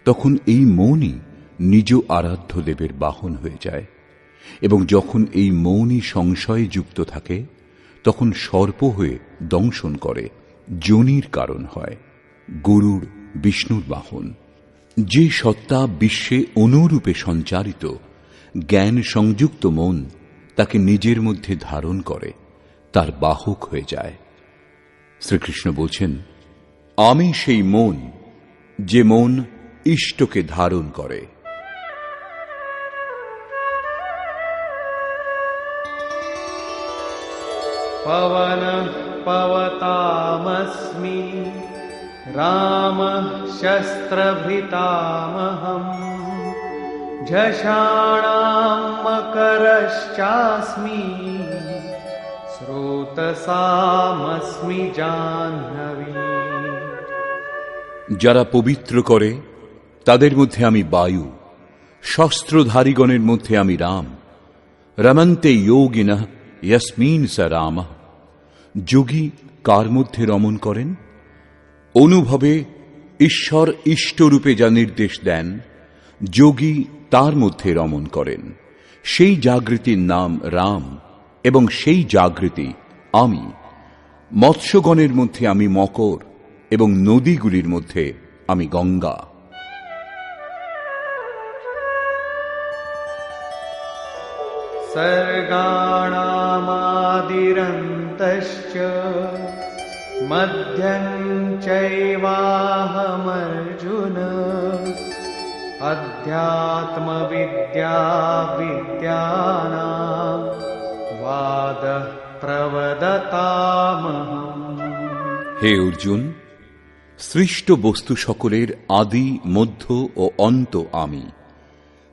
তখন এই মনই নিজ আরাধ্য দেবের বাহন হয়ে যায়, এবং যখন এই মনই সংশয়ে যুক্ত থাকে তখন সর্প হয়ে দংশন করে, যোনির কারণ হয়। গরুড় বিষ্ণুর বাহন। যে সত্তা বিশ্বে অনুরূপে সঞ্চারিত, জ্ঞান সংযুক্ত মন তাকে নিজের মধ্যে ধারণ করে, তার বাহক হয়ে যায়। শ্রীকৃষ্ণ বলছেন, আমি সেই মন যে মন ইষ্টকে ধারণ করে। पवनः पवतामस्मि रामः शस्त्रभृतामहम् झषाणां मकरश्चास्मि स्रोतसामस्मि जाह्नवी। যারা পবিত্র করে তাদের মধ্যে আমি বায়ু, শস্ত্রধারীগণের মধ্যে আমি রাম। রমন্তে যোগিনঃ यस्मिन् स रामः। যোগী কার মধ্যে রমণ করেন? অনুভবে ঈশ্বর ইষ্টরূপে যা নির্দেশ দেন, যোগী তার মধ্যে রমণ করেন। সেই জাগৃতির নাম রাম, এবং সেই জাগৃতি আমি। মৎস্যগণের মধ্যে আমি মকর, এবং নদীগুলির মধ্যে আমি গঙ্গা। सर्गाणामादिरन्तश्च मध्यं चैवाहमर्जुन अध्यात्मविद्या विद्यानां वादः प्रवदतामहम्। হে অর্জুন, সৃষ্ট বস্তু সকলের আদি, মধ্য ও অন্ত আমি।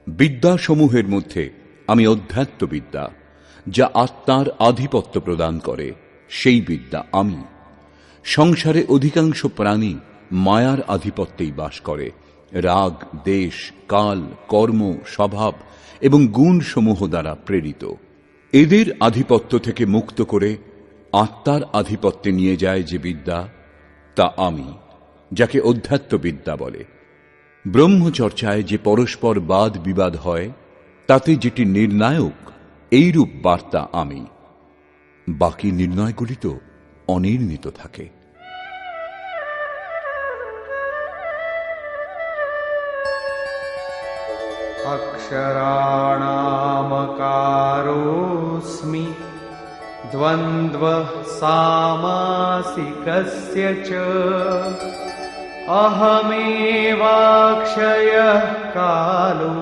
বিদ্যাসমূহের মধ্যে আমি অধ্যাত্মবিদ্যা, যা আত্মার আধিপত্য প্রদান করে, সেই বিদ্যা আমি। সংসারে অধিকাংশ প্রাণী মায়ার আধিপত্যেই বাস করে। রাগ, দেশ, কাল, কর্ম, স্বভাব এবং গুণসমূহ দ্বারা প্রেরিত। এদের আধিপত্য থেকে মুক্ত করে আত্মার আধিপত্যে নিয়ে যায় যে বিদ্যা, তা আমি, যাকে অধ্যাত্মবিদ্যা বলে। ব্রহ্মচর্চায় যে পরস্পর বাদ বিবাদ হয়, তাতে যেটি নির্ণায়ক, এইরূপ বার্তা আমি। বাকি নির্ণয়গুলি তো অনির্ণিত থাকে। अक्षराणामकारोऽस्मि द्वन्द्वः सामासिकस्य च अहमेवाक्षयः कालो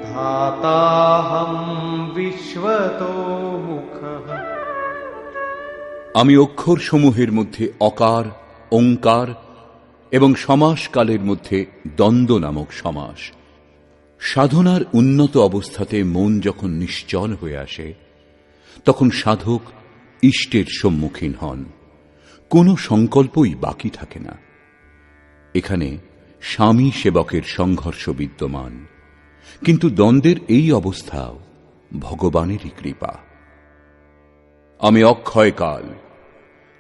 धाताहं विश्वतो मुखः। আমি অক্ষর সমূহের মধ্যে অকার, ওঙ্কার এবং সমাসকালের মধ্যে দ্বন্দ্ব নামক সমাস। সাধনার উন্নত অবস্থাতে মন যখন নিশ্চল হয়ে আসে, তখন সাধক ইষ্টের সম্মুখীন হন। কোনো সংকল্পই বাকি থাকে না। এখানে স্বামী সেবকের সংঘর্ষ বিদ্যমান, কিন্তু দ্বন্দ্বের এই অবস্থাও ভগবানেরই কৃপা। আমি অক্ষয় কাল,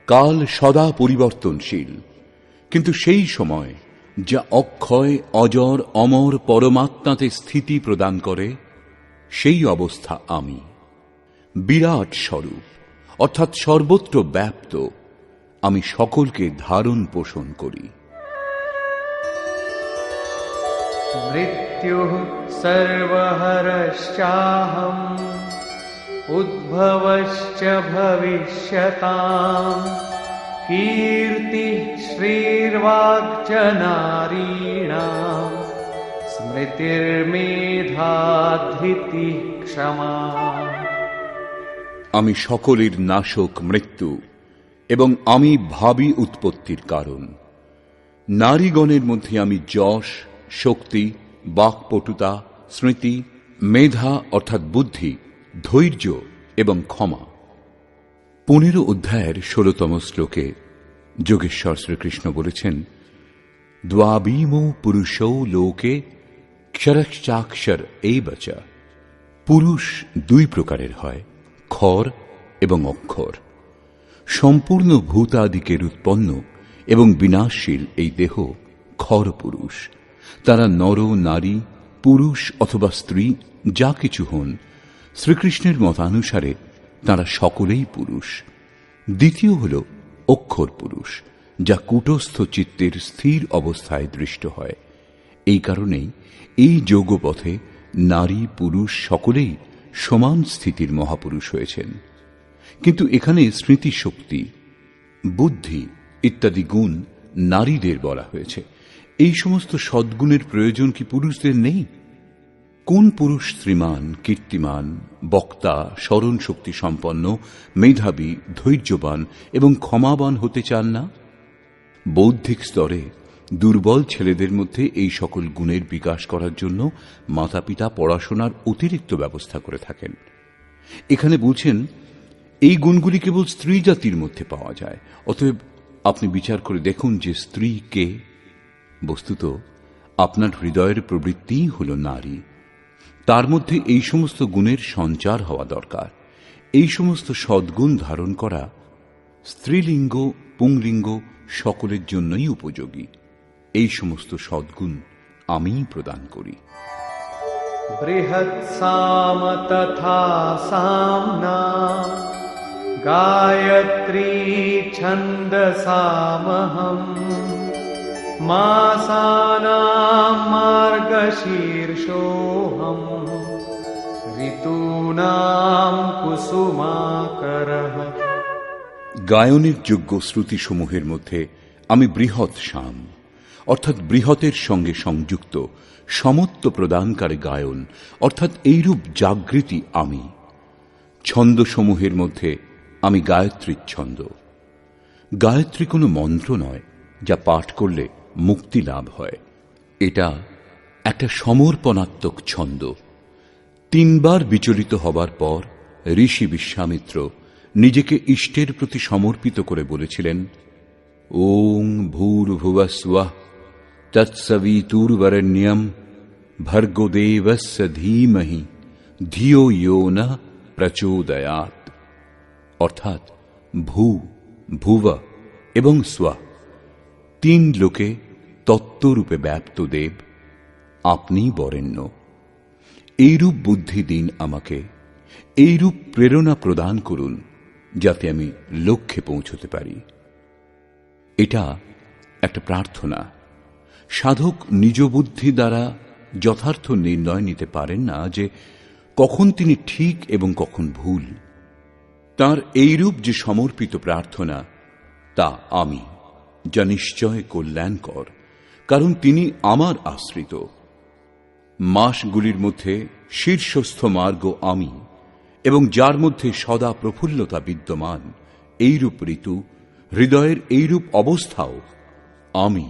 কাল সদা পরিবর্তনশীল, কিন্তু সেই সময় যা অক্ষয়, অজর, অমর পরমাত্মাতে স্থিতি প্রদান করে, সেই অবস্থা আমি। বিরাট স্বরূপ অর্থাৎ সর্বত্র ব্যাপ্ত আমি সকলকে ধারণ পোষণ করি। मृत्युः सर्वहरश्चाहम् उद्भवश्च भविष्यताम् कीर्तिः श्रीर्वाक्च नारीणाम् स्मृतिर्मेधा धृतिः क्षमा। আমি সকলের নাশক মৃত্যু এবং আমি ভাবী উৎপত্তির কারণ। নারীগণের মধ্যে আমি যশ, শক্তি, বাক্পটুতা, স্মৃতি, মেধা অর্থাৎ বুদ্ধি, ধৈর্য এবং ক্ষমা। 15 অধ্যায়ের 16তম শ্লোকে যোগেশ্বর শ্রীকৃষ্ণ বলেছেন, দ্বাবিমো পুরুষৌ লোকে ক্ষরশ্চাক্ষর এইবচ। পুরুষ দুই প্রকারের হয়, ক্ষর এবং অক্ষর। সম্পূর্ণ ভূতাদিকের উৎপন্ন এবং বিনাশশীল এই দেহ ক্ষর পুরুষ। তারা নর, নারী, পুরুষ অথবা স্ত্রী যা কিছু হন, শ্রীকৃষ্ণের মতানুসারে তারা সকলেই পুরুষ। দ্বিতীয় হল অক্ষর পুরুষ, যা কূটস্থ চিত্তের স্থির অবস্থায় দৃষ্ট হয়। এই কারণেই এই যোগপথে নারী পুরুষ সকলেই সমান স্থিতির মহাপুরুষ হয়েছেন। কিন্তু এখানে স্মৃতিশক্তি, বুদ্ধি ইত্যাদি গুণ নারীদের বলা হয়েছে। এই সমস্ত সদ্গুণের প্রয়োজন কি পুরুষদের নেই? কোন পুরুষ শ্রীমান, কীর্তিমান, বক্তা, স্মরণ শক্তি সম্পন্ন, মেধাবী, ধৈর্যবান এবং ক্ষমাবান হতে চান না? বৌদ্ধিক স্তরে দুর্বল ছেলেদের মধ্যে এই সকল গুণের বিকাশ করার জন্য মাতা পিতা পড়াশোনার অতিরিক্ত ব্যবস্থা করে থাকেন। এখানে বলছেন এই গুণগুলি কেবল স্ত্রী জাতির মধ্যে পাওয়া যায়। অতএব আপনি বিচার করে দেখুন যে স্ত্রী কে। বস্তুত আপনার হৃদয়ের প্রবৃত্তিই হল নারী। তার মধ্যে এই সমস্ত গুণের সঞ্চার হওয়া দরকার। এই সমস্ত সদ্গুণ ধারণ করা স্ত্রীলিঙ্গ, পুংলিঙ্গ সকলের জন্যই উপযোগী। এই সমস্ত সদ্গুণ আমিই প্রদান করি। বৃহৎসাম তথা সাম্না গায়ত্রী ছন্দসামহম মাসানাম মার্গশীর্ষোহম ঋতুনাম কুসুমাকরঃ। গায়নের যোগ্য শ্রুতিসমূহের মধ্যে আমি বৃহৎ সাম অর্থাৎ বৃহতের সঙ্গে সংযুক্ত, সমত্ব প্রদানকারী গায়ন অর্থাৎ এইরূপ জাগৃতি আমি। ছন্দসমূহের মধ্যে আমি গায়ত্রীর ছন্দ। গায়ত্রী কোনো মন্ত্র নয় যা পাঠ করলে মুক্তি লাভ হয়। এটা একটা সমর্পণাত্মক ছন্দ। 3 বার বিচলিত হবার পর ঋষি বিশ্বামিত্র নিজেকে ইষ্টের প্রতি সমর্পিত করে বলেছিলেন, ওং ভূর্ভুবস্বঃ তৎসবিতুর্বরেণ্যম ভর্গো দেবস্য ধীমহি ধিয়ো ইয়ো নঃ প্রচোদয়াৎ। অর্থাৎ ভূ, ভুব এবং স্বঃ, 3 লোকে তত্ত্বরূপে ব্যাপ্ত দেব, আপনি বরেণ্য। এইরূপ বুদ্ধি দিন আমাকে, এইরূপ প্রেরণা প্রদান করুন, যাতে আমি লক্ষ্যে পৌঁছতে পারি। এটা একটা প্রার্থনা। সাধক নিজ বুদ্ধি দ্বারা যথার্থ নির্ণয় নিতে পারেন না যে কখন তিনি ঠিক এবং কখন ভুল। তার এইরূপ যে সমর্পিত প্রার্থনা, তা আমি, যা নিশ্চয় কল্যাণকর, কারণ তিনি আমার আশ্রিত। মাসগুলির মধ্যে শীর্ষস্থ মার্গ আমি, এবং যার মধ্যে সদা প্রফুল্লতা বিদ্যমান, এইরূপ ঋতু, হৃদয়ের এইরূপ অবস্থাও আমি।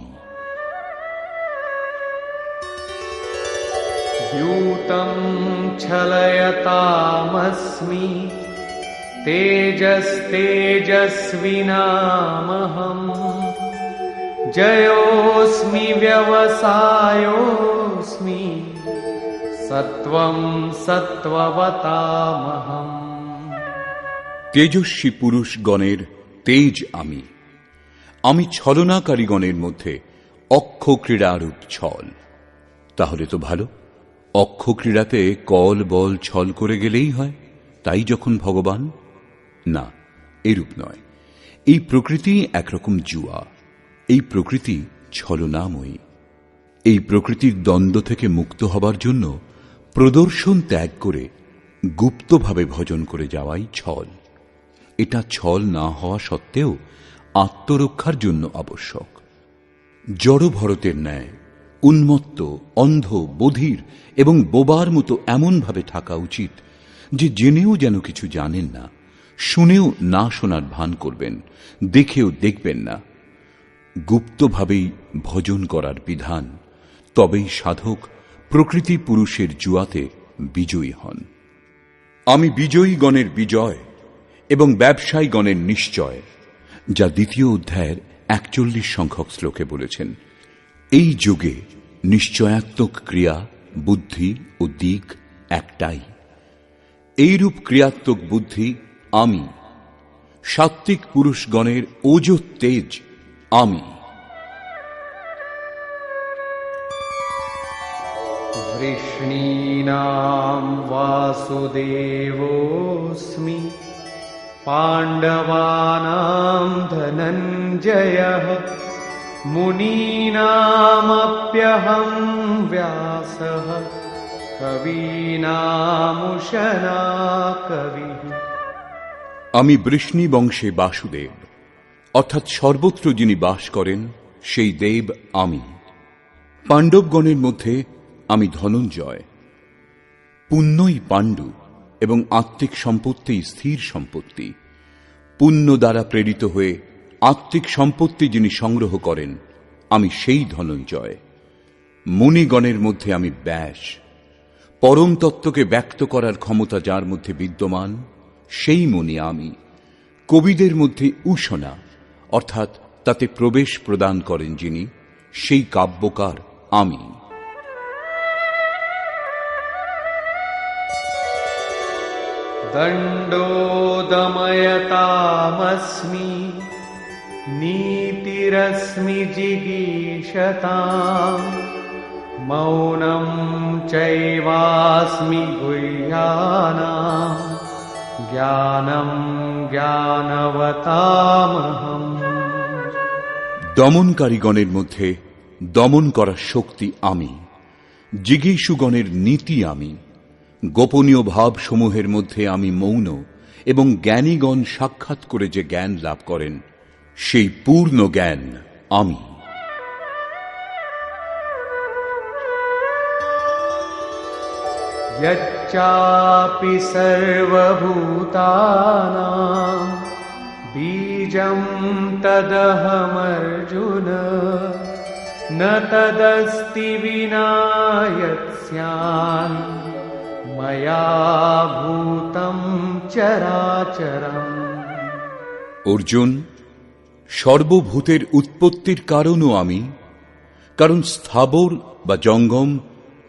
দ্যূতং ছলয়তামস্মি তেজস্তেজস্বিনামহম জয়োস্মি ব্যবসায়োস্মি সত্ত্বং সত্ত্ববতামহম। তেজস্বী পুরুষগণের তেজ আমি। আমি ছলনাকারীগণের মধ্যে অক্ষ ক্রীড়ারূপ ছল। তাহলে তো ভালো। অক্ষ ক্রীড়াতে কল বল ছল করে গেলেই হয়, তাই যখন ভগবান? না, এরূপ নয়। এই প্রকৃতি একরকম জুয়া। এই প্রকৃতি ছলনাময়ী। এই প্রকৃতির দ্বন্দ্ব থেকে মুক্ত হবার জন্য প্রদর্শন ত্যাগ করে গুপ্তভাবে ভজন করে যাওয়াই ছল। এটা ছল না হওয়া সত্ত্বেও আত্মরক্ষার জন্য আবশ্যক। জড় ভরতের ন্যায় উন্মত্ত, অন্ধ, বধির এবং বোবার মতো এমনভাবে থাকা উচিত যে জেনেও যেন কিছু জানেন না, শুনেও না শোনার ভান করবেন, দেখেও দেখবেন না। গুপ্তভাবেই ভজন করার বিধান। তবেই সাধক প্রকৃতি পুরুষের জুয়াতে বিজয়ী হন। আমি বিজয়ীগণের বিজয় এবং ব্যবসায়ীগণের নিশ্চয়, যা 2য় অধ্যায়ের 41 সংখ্যক শ্লোকে বলেছেন। এই যুগে নিশ্চয়াত্মক ক্রিয়া, বুদ্ধি ও দিক একটাই। এইরূপ ক্রিয়াত্মক বুদ্ধি আমি। সাত্ত্বিক পুরুষগণের ওজ তেজ আমি। वृष्णीनां वासुदेवोऽस्मि पाण्डवानां धनञ्जयः मुनीनामप्यहं व्यासः कवीनामुशना कविः। আমি বৃষ্ণি বংশে বাসুদেব, অর্থাৎ সর্বত্র যিনি বাস করেন সেই দেব আমি। পাণ্ডবগণের মধ্যে আমি ধনঞ্জয়। পুণ্যই পাণ্ডু এবং আত্মিক সম্পত্তি স্থির সম্পত্তি। পুণ্য দ্বারা প্রেরিত হয়ে আত্মিক সম্পত্তি যিনি সংগ্রহ করেন, আমি সেই ধনঞ্জয়। মুনিগণের মধ্যে আমি ব্যাস। পরম তত্ত্বকে ব্যক্ত করার ক্ষমতা যার মধ্যে বিদ্যমান, সেই মুনি আমি। কবিদের মধ্যে উষনা, অর্থাৎ তাতে প্রবেশ প্রদান করেন যিনি, সেই কাব্যকার আমি। दण्डोदमयतामस्मि नीतिरस्मि जिगीषताम् मौनं चैवास्मि गुह्यानां ज्ञानं ज्ञानवतामहम्। দমনকারীগণের মধ্যে দমন করার শক্তি আমি। জিগীষুগণের নীতি আমি। গোপনীয় ভাবসমূহের মধ্যে আমি মৌন, এবং জ্ঞানীগণ সাক্ষাৎ করে যে জ্ঞান লাভ করেন, সেই পূর্ণ জ্ঞান আমি। यच्चापि सर्वभूतानां बीजं तदहमर्जुन न तदस्ति विना यत् स्यात् मया भूतं चराचरम्। অর্জুন, সর্বভূতের উৎপত্তির কারণও আমি, কারণ স্থাবর বা জঙ্গম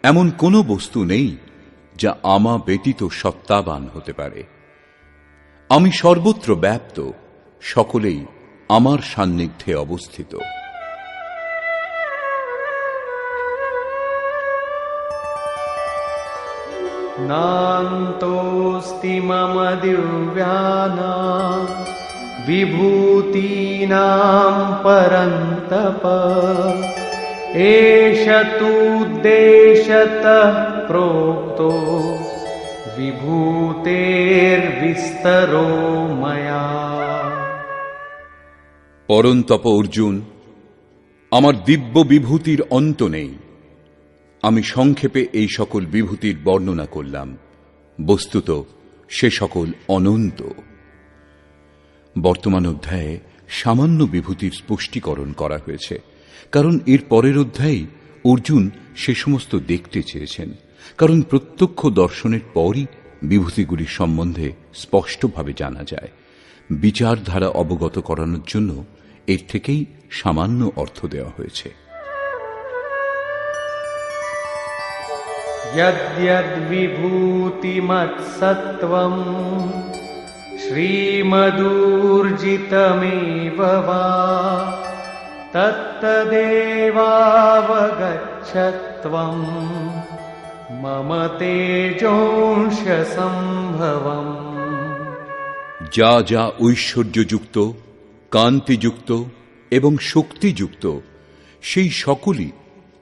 এমন কোনো বস্তু নেই যা আমা ব্যতীত সত্তাবান হতে পারে। আমি সর্বত্র ব্যাপ্ত, সকলেই আমার সান্নিধ্যে অবস্থিত। नान्तोऽस्ति मम दिव्यानां विभूतीनां परन्तप एष तूद्देशतः प्रोक्तो विभूतेर्विस्तरो मया। পরন্তপ অর্জুন, আমার দিব্য বিভূতির অন্ত নেই। আমি সংক্ষেপে এই সকল বিভূতির বর্ণনা করলাম, বস্তুত সে সকল অনন্ত। বর্তমান অধ্যায়ে সামান্য বিভূতির স্পষ্টীকরণ করা হয়েছে, কারণ এর পরের অধ্যায়ে অর্জুন সে সমস্ত দেখতে চেয়েছেন, কারণ প্রত্যক্ষ দর্শনের পরই বিভূতিগুলির সম্বন্ধে স্পষ্টভাবে জানা যায়। বিচারধারা অবগত করানোর জন্য এর থেকেই সামান্য অর্থ দেওয়া হয়েছে। यद्यद्विभूतिमत्सत्त्वं श्रीमदूर्जितमेव वा तत्तदेवावगच्छत्वं मम तेजोंशसम्भवम्। যা যা ঐশ্বর্যযুক্ত, কান্তিযুক্ত এবং শক্তিযুক্ত, সেই সকলই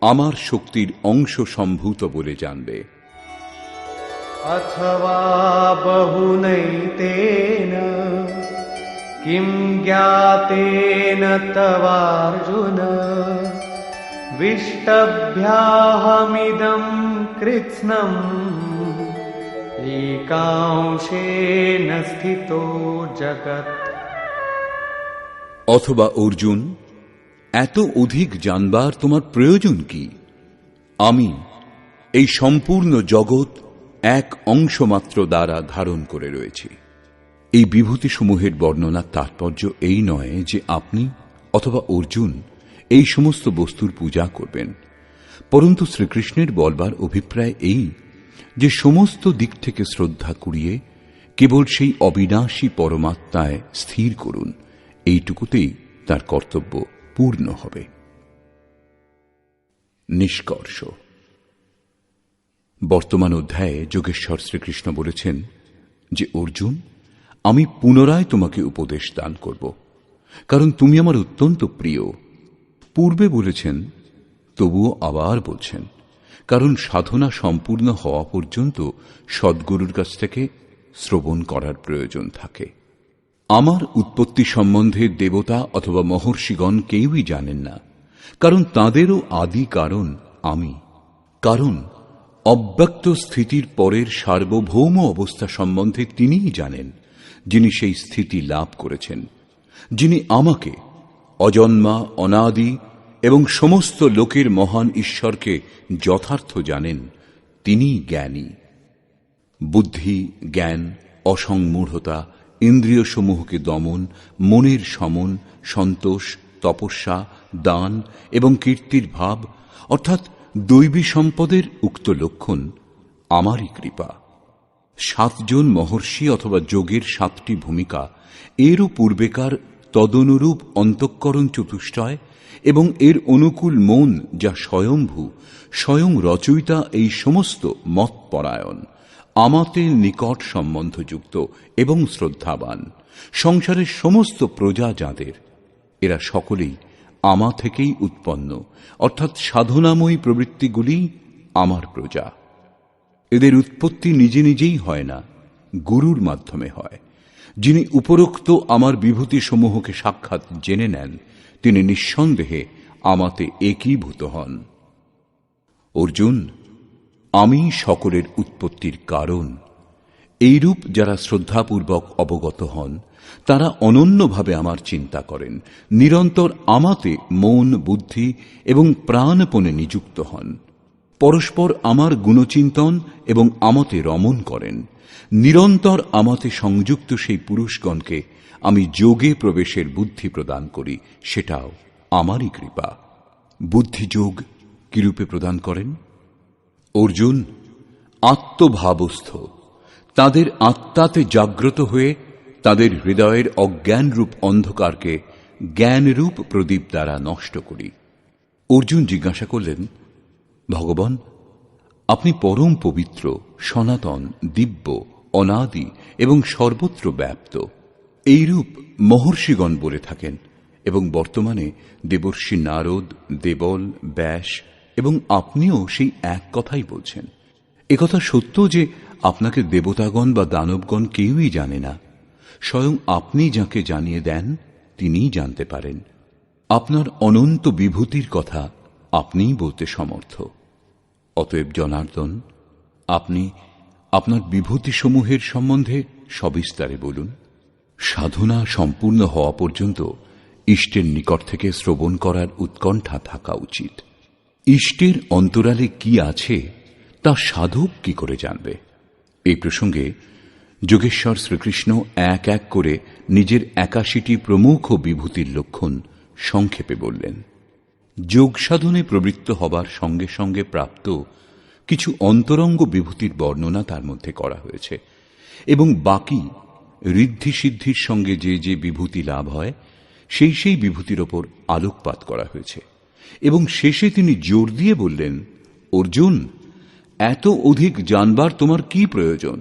আমার শক্তির অংশ সম্ভূত বলে জানবে। अथवा बहुनैतेन किं ज्ञातेन तवार्जुन विष्टभ्याहमिदं कृत्स्नम् एकांशेन स्थितो जगत्। অথবা অর্জুন, এত অধিক জানবার তোমার প্রয়োজন কি? আমি এই সম্পূর্ণ জগৎ এক অংশমাত্র দ্বারা ধারণ করে রয়েছি। এই বিভূতিসমূহের বর্ণনার তাৎপর্য এই নয় যে আপনি অথবা অর্জুন এই সমস্ত বস্তুর পূজা করবেন, পরন্তু শ্রীকৃষ্ণের বলবার অভিপ্রায় এই যে সমস্ত দিক থেকে শ্রদ্ধা কুড়িয়ে কেবল সেই অবিনাশী পরমাত্মায় স্থির করুন। এইটুকুতেই তার কর্তব্য পূর্ণ হবে। নিষ্কর্ষ। বর্তমান অধ্যায়ে যোগেশ্বর শ্রীকৃষ্ণ বলেছেন যে অর্জুন, আমি পুনরায় তোমাকে উপদেশ দান করব, কারণ তুমি আমার অত্যন্ত প্রিয়। পূর্বে বলেছেন, তবুও আবার বলছেন, কারণ সাধনা সম্পূর্ণ হওয়া পর্যন্ত সদ্গুরুর কাছ থেকে শ্রবণ করার প্রয়োজন থাকে। আমার উৎপত্তি সম্বন্ধে দেবতা অথবা মহর্ষিগণ কেউই জানেন না, কারণ তাঁদেরও আদি কারণ আমি। কারণ অব্যক্ত স্থিতির পরের সার্বভৌম অবস্থা সম্বন্ধে তিনিই জানেন, যিনি সেই স্থিতি লাভ করেছেন, যিনি আমাকে অজন্মা, অনাদি এবং সমস্ত লোকের মহান ঈশ্বরকে যথার্থ জানেন, তিনিই জ্ঞানী। বুদ্ধি, জ্ঞান, অসংমূঢ়তা, ইন্দ্রিয়সমূহকে দমন, মনের সমন, সন্তোষ, তপস্যা, দান এবং কীর্তির ভাব অর্থাৎ দৈবী সম্পদের উক্ত লক্ষণ আমারই কৃপা। 7 জন মহর্ষি অথবা যোগের 7টি ভূমিকা, এরও পূর্বেকার তদনুরূপ অন্তঃকরণ চতুষ্টয় এবং এর অনুকূল মন যা স্বয়ম্ভূ, স্বয়ং রচয়িতা এই সমস্ত মতপরায়ণ, আমাতে নিকট সম্বন্ধযুক্ত এবং শ্রদ্ধাবান, সংসারের সমস্ত প্রজা যাঁদের, এরা সকলেই আমা থেকেই উৎপন্ন, অর্থাৎ সাধনাময়ী প্রবৃত্তিগুলি আমার প্রজা। এদের উৎপত্তি নিজে নিজেই হয় না, গুরুর মাধ্যমে হয়। যিনি উপরোক্ত আমার বিভূতিসমূহকে সাক্ষাৎ জেনে নেন, তিনি নিঃসন্দেহে আমাতে একীভূত হন। অর্জুন, আমি সকলের উৎপত্তির কারণ, এইরূপ যারা শ্রদ্ধাপূর্বক অবগত হন তারা অনন্যভাবে আমার চিন্তা করেন, নিরন্তর আমাতে মন, বুদ্ধি এবং প্রাণপণে নিযুক্ত হন, পরস্পর আমার গুণচিন্তন এবং আমাতে রমণ করেন। নিরন্তর আমাতে সংযুক্ত সেই পুরুষগণকে আমি যোগে প্রবেশের বুদ্ধি প্রদান করি, সেটাও আমারই কৃপা। বুদ্ধিযোগ কিরূপে প্রদান করেন? অর্জুন, আত্মভাবস্থ তাদের আত্মাতে জাগ্রত হয়ে তাদের হৃদয়ের অজ্ঞানরূপ অন্ধকারকে জ্ঞানরূপ প্রদীপ দ্বারা নষ্ট করি। অর্জুন জিজ্ঞাসা করলেন, ভগবান, আপনি পরম পবিত্র, সনাতন, দিব্য, অনাদি এবং সর্বত্র ব্যাপ্ত, এইরূপ মহর্ষিগণ বলে থাকেন এবং বর্তমানে দেবর্ষি নারদ, দেবল, ব্যাস এবং আপনিও সেই এক কথাই বলছেন। একথা সত্য যে আপনাকে দেবতাগণ বা দানবগণ কেউই জানে না। স্বয়ং আপনি যাকে জানিয়ে দেন তিনিই জানতে পারেন। আপনার অনন্ত বিভূতির কথা আপনিই বলতে সমর্থ। অতএব জনার্দন, আপনি আপনার বিভূতিসমূহের সম্বন্ধে সবিস্তারে বলুন। সাধনা সম্পূর্ণ হওয়া পর্যন্ত ইষ্টের নিকট থেকে শ্রবণ করার উৎকণ্ঠা থাকা উচিত। ইষ্টের অন্তরালে কি আছে তা সাধক কি করে জানবে? এই প্রসঙ্গে যোগেশ্বর শ্রীকৃষ্ণ এক এক করে নিজের ৮১টি প্রমুখ বিভূতির লক্ষণ সংক্ষেপে বললেন। যোগ সাধনে প্রবৃত্ত হবার সঙ্গে সঙ্গে প্রাপ্ত কিছু অন্তরঙ্গ বিভূতির বর্ণনা তার মধ্যে করা হয়েছে এবং বাকি ঋদ্ধি সিদ্ধির সঙ্গে যে যে বিভূতি লাভ হয় সেই সেই বিভূতির ওপর আলোকপাত করা হয়েছে এবং শেষে তিনি জোর দিয়ে বললেন, অর্জুন, এত অধিক জানবার তোমার কি প্রয়োজন?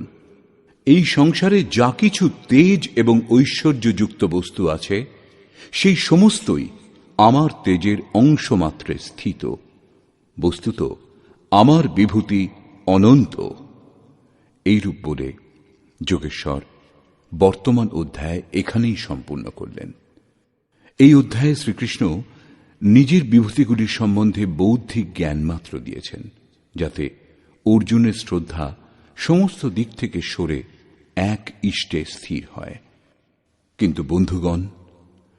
এই সংসারে যা কিছু তেজ এবং ঐশ্বর্যযুক্ত বস্তু আছে সেই সমস্তই আমার তেজের অংশমাত্রে স্থিত। বস্তুত আমার বিভূতি অনন্ত। এইরূপ বলে যোগেশ্বর বর্তমান অধ্যায় এখানেই সম্পূর্ণ করলেন। এই অধ্যায়ে শ্রীকৃষ্ণ নিজের বিভূতিগুলির সম্বন্ধে বৌদ্ধিক জ্ঞান মাত্র দিয়েছেন, যাতে অর্জুনের শ্রদ্ধা সমস্ত দিক থেকে সরে এক ইষ্টে স্থির হয়। কিন্তু বন্ধুগণ,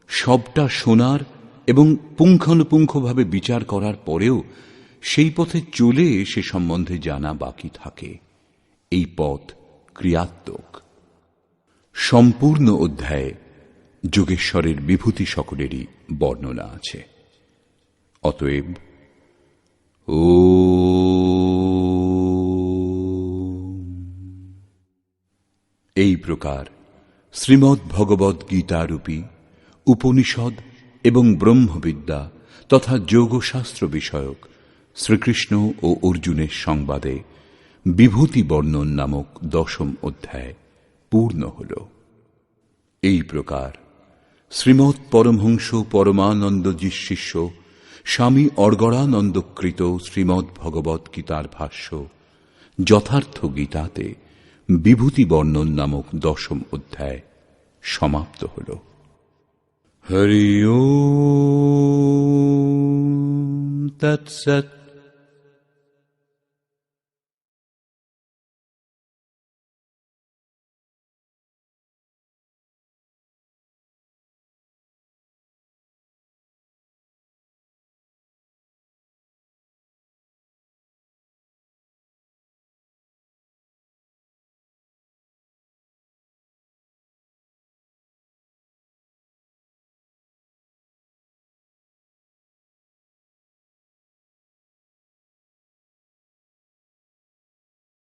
সবটা শোনার এবং পুঙ্খানুপুঙ্খভাবে বিচার করার পরেও সেই পথে চলে সে সম্বন্ধে জানা বাকি থাকে। এই পথ ক্রিয়াত্মক। সম্পূর্ণ অধ্যায়ে যোগেশ্বরের বিভূতি সকলেরই বর্ণনা আছে। অতএব এই প্রকার শ্রীমদ্ ভগবদ্ গীতারূপী উপনিষদ এবং ব্রহ্মবিদ্যা তথা যোগশাস্ত্র বিষয়ক শ্রীকৃষ্ণ ও অর্জুনের সংবাদে বিভূতি বর্ণন নামক ১০ম অধ্যায় পূর্ণ হল। এই প্রকার শ্রীমৎ পরমহংস পরমানন্দজি শিষ্য স্বামী অর্গড়ানন্দকৃত শ্রীমদ্ ভগবৎ গীতার ভাষ্য যথার্থ গীতাতে বিভূতি বর্ণন নামক ১০ম অধ্যায় সমাপ্ত হল। হরি ওম তৎসৎ।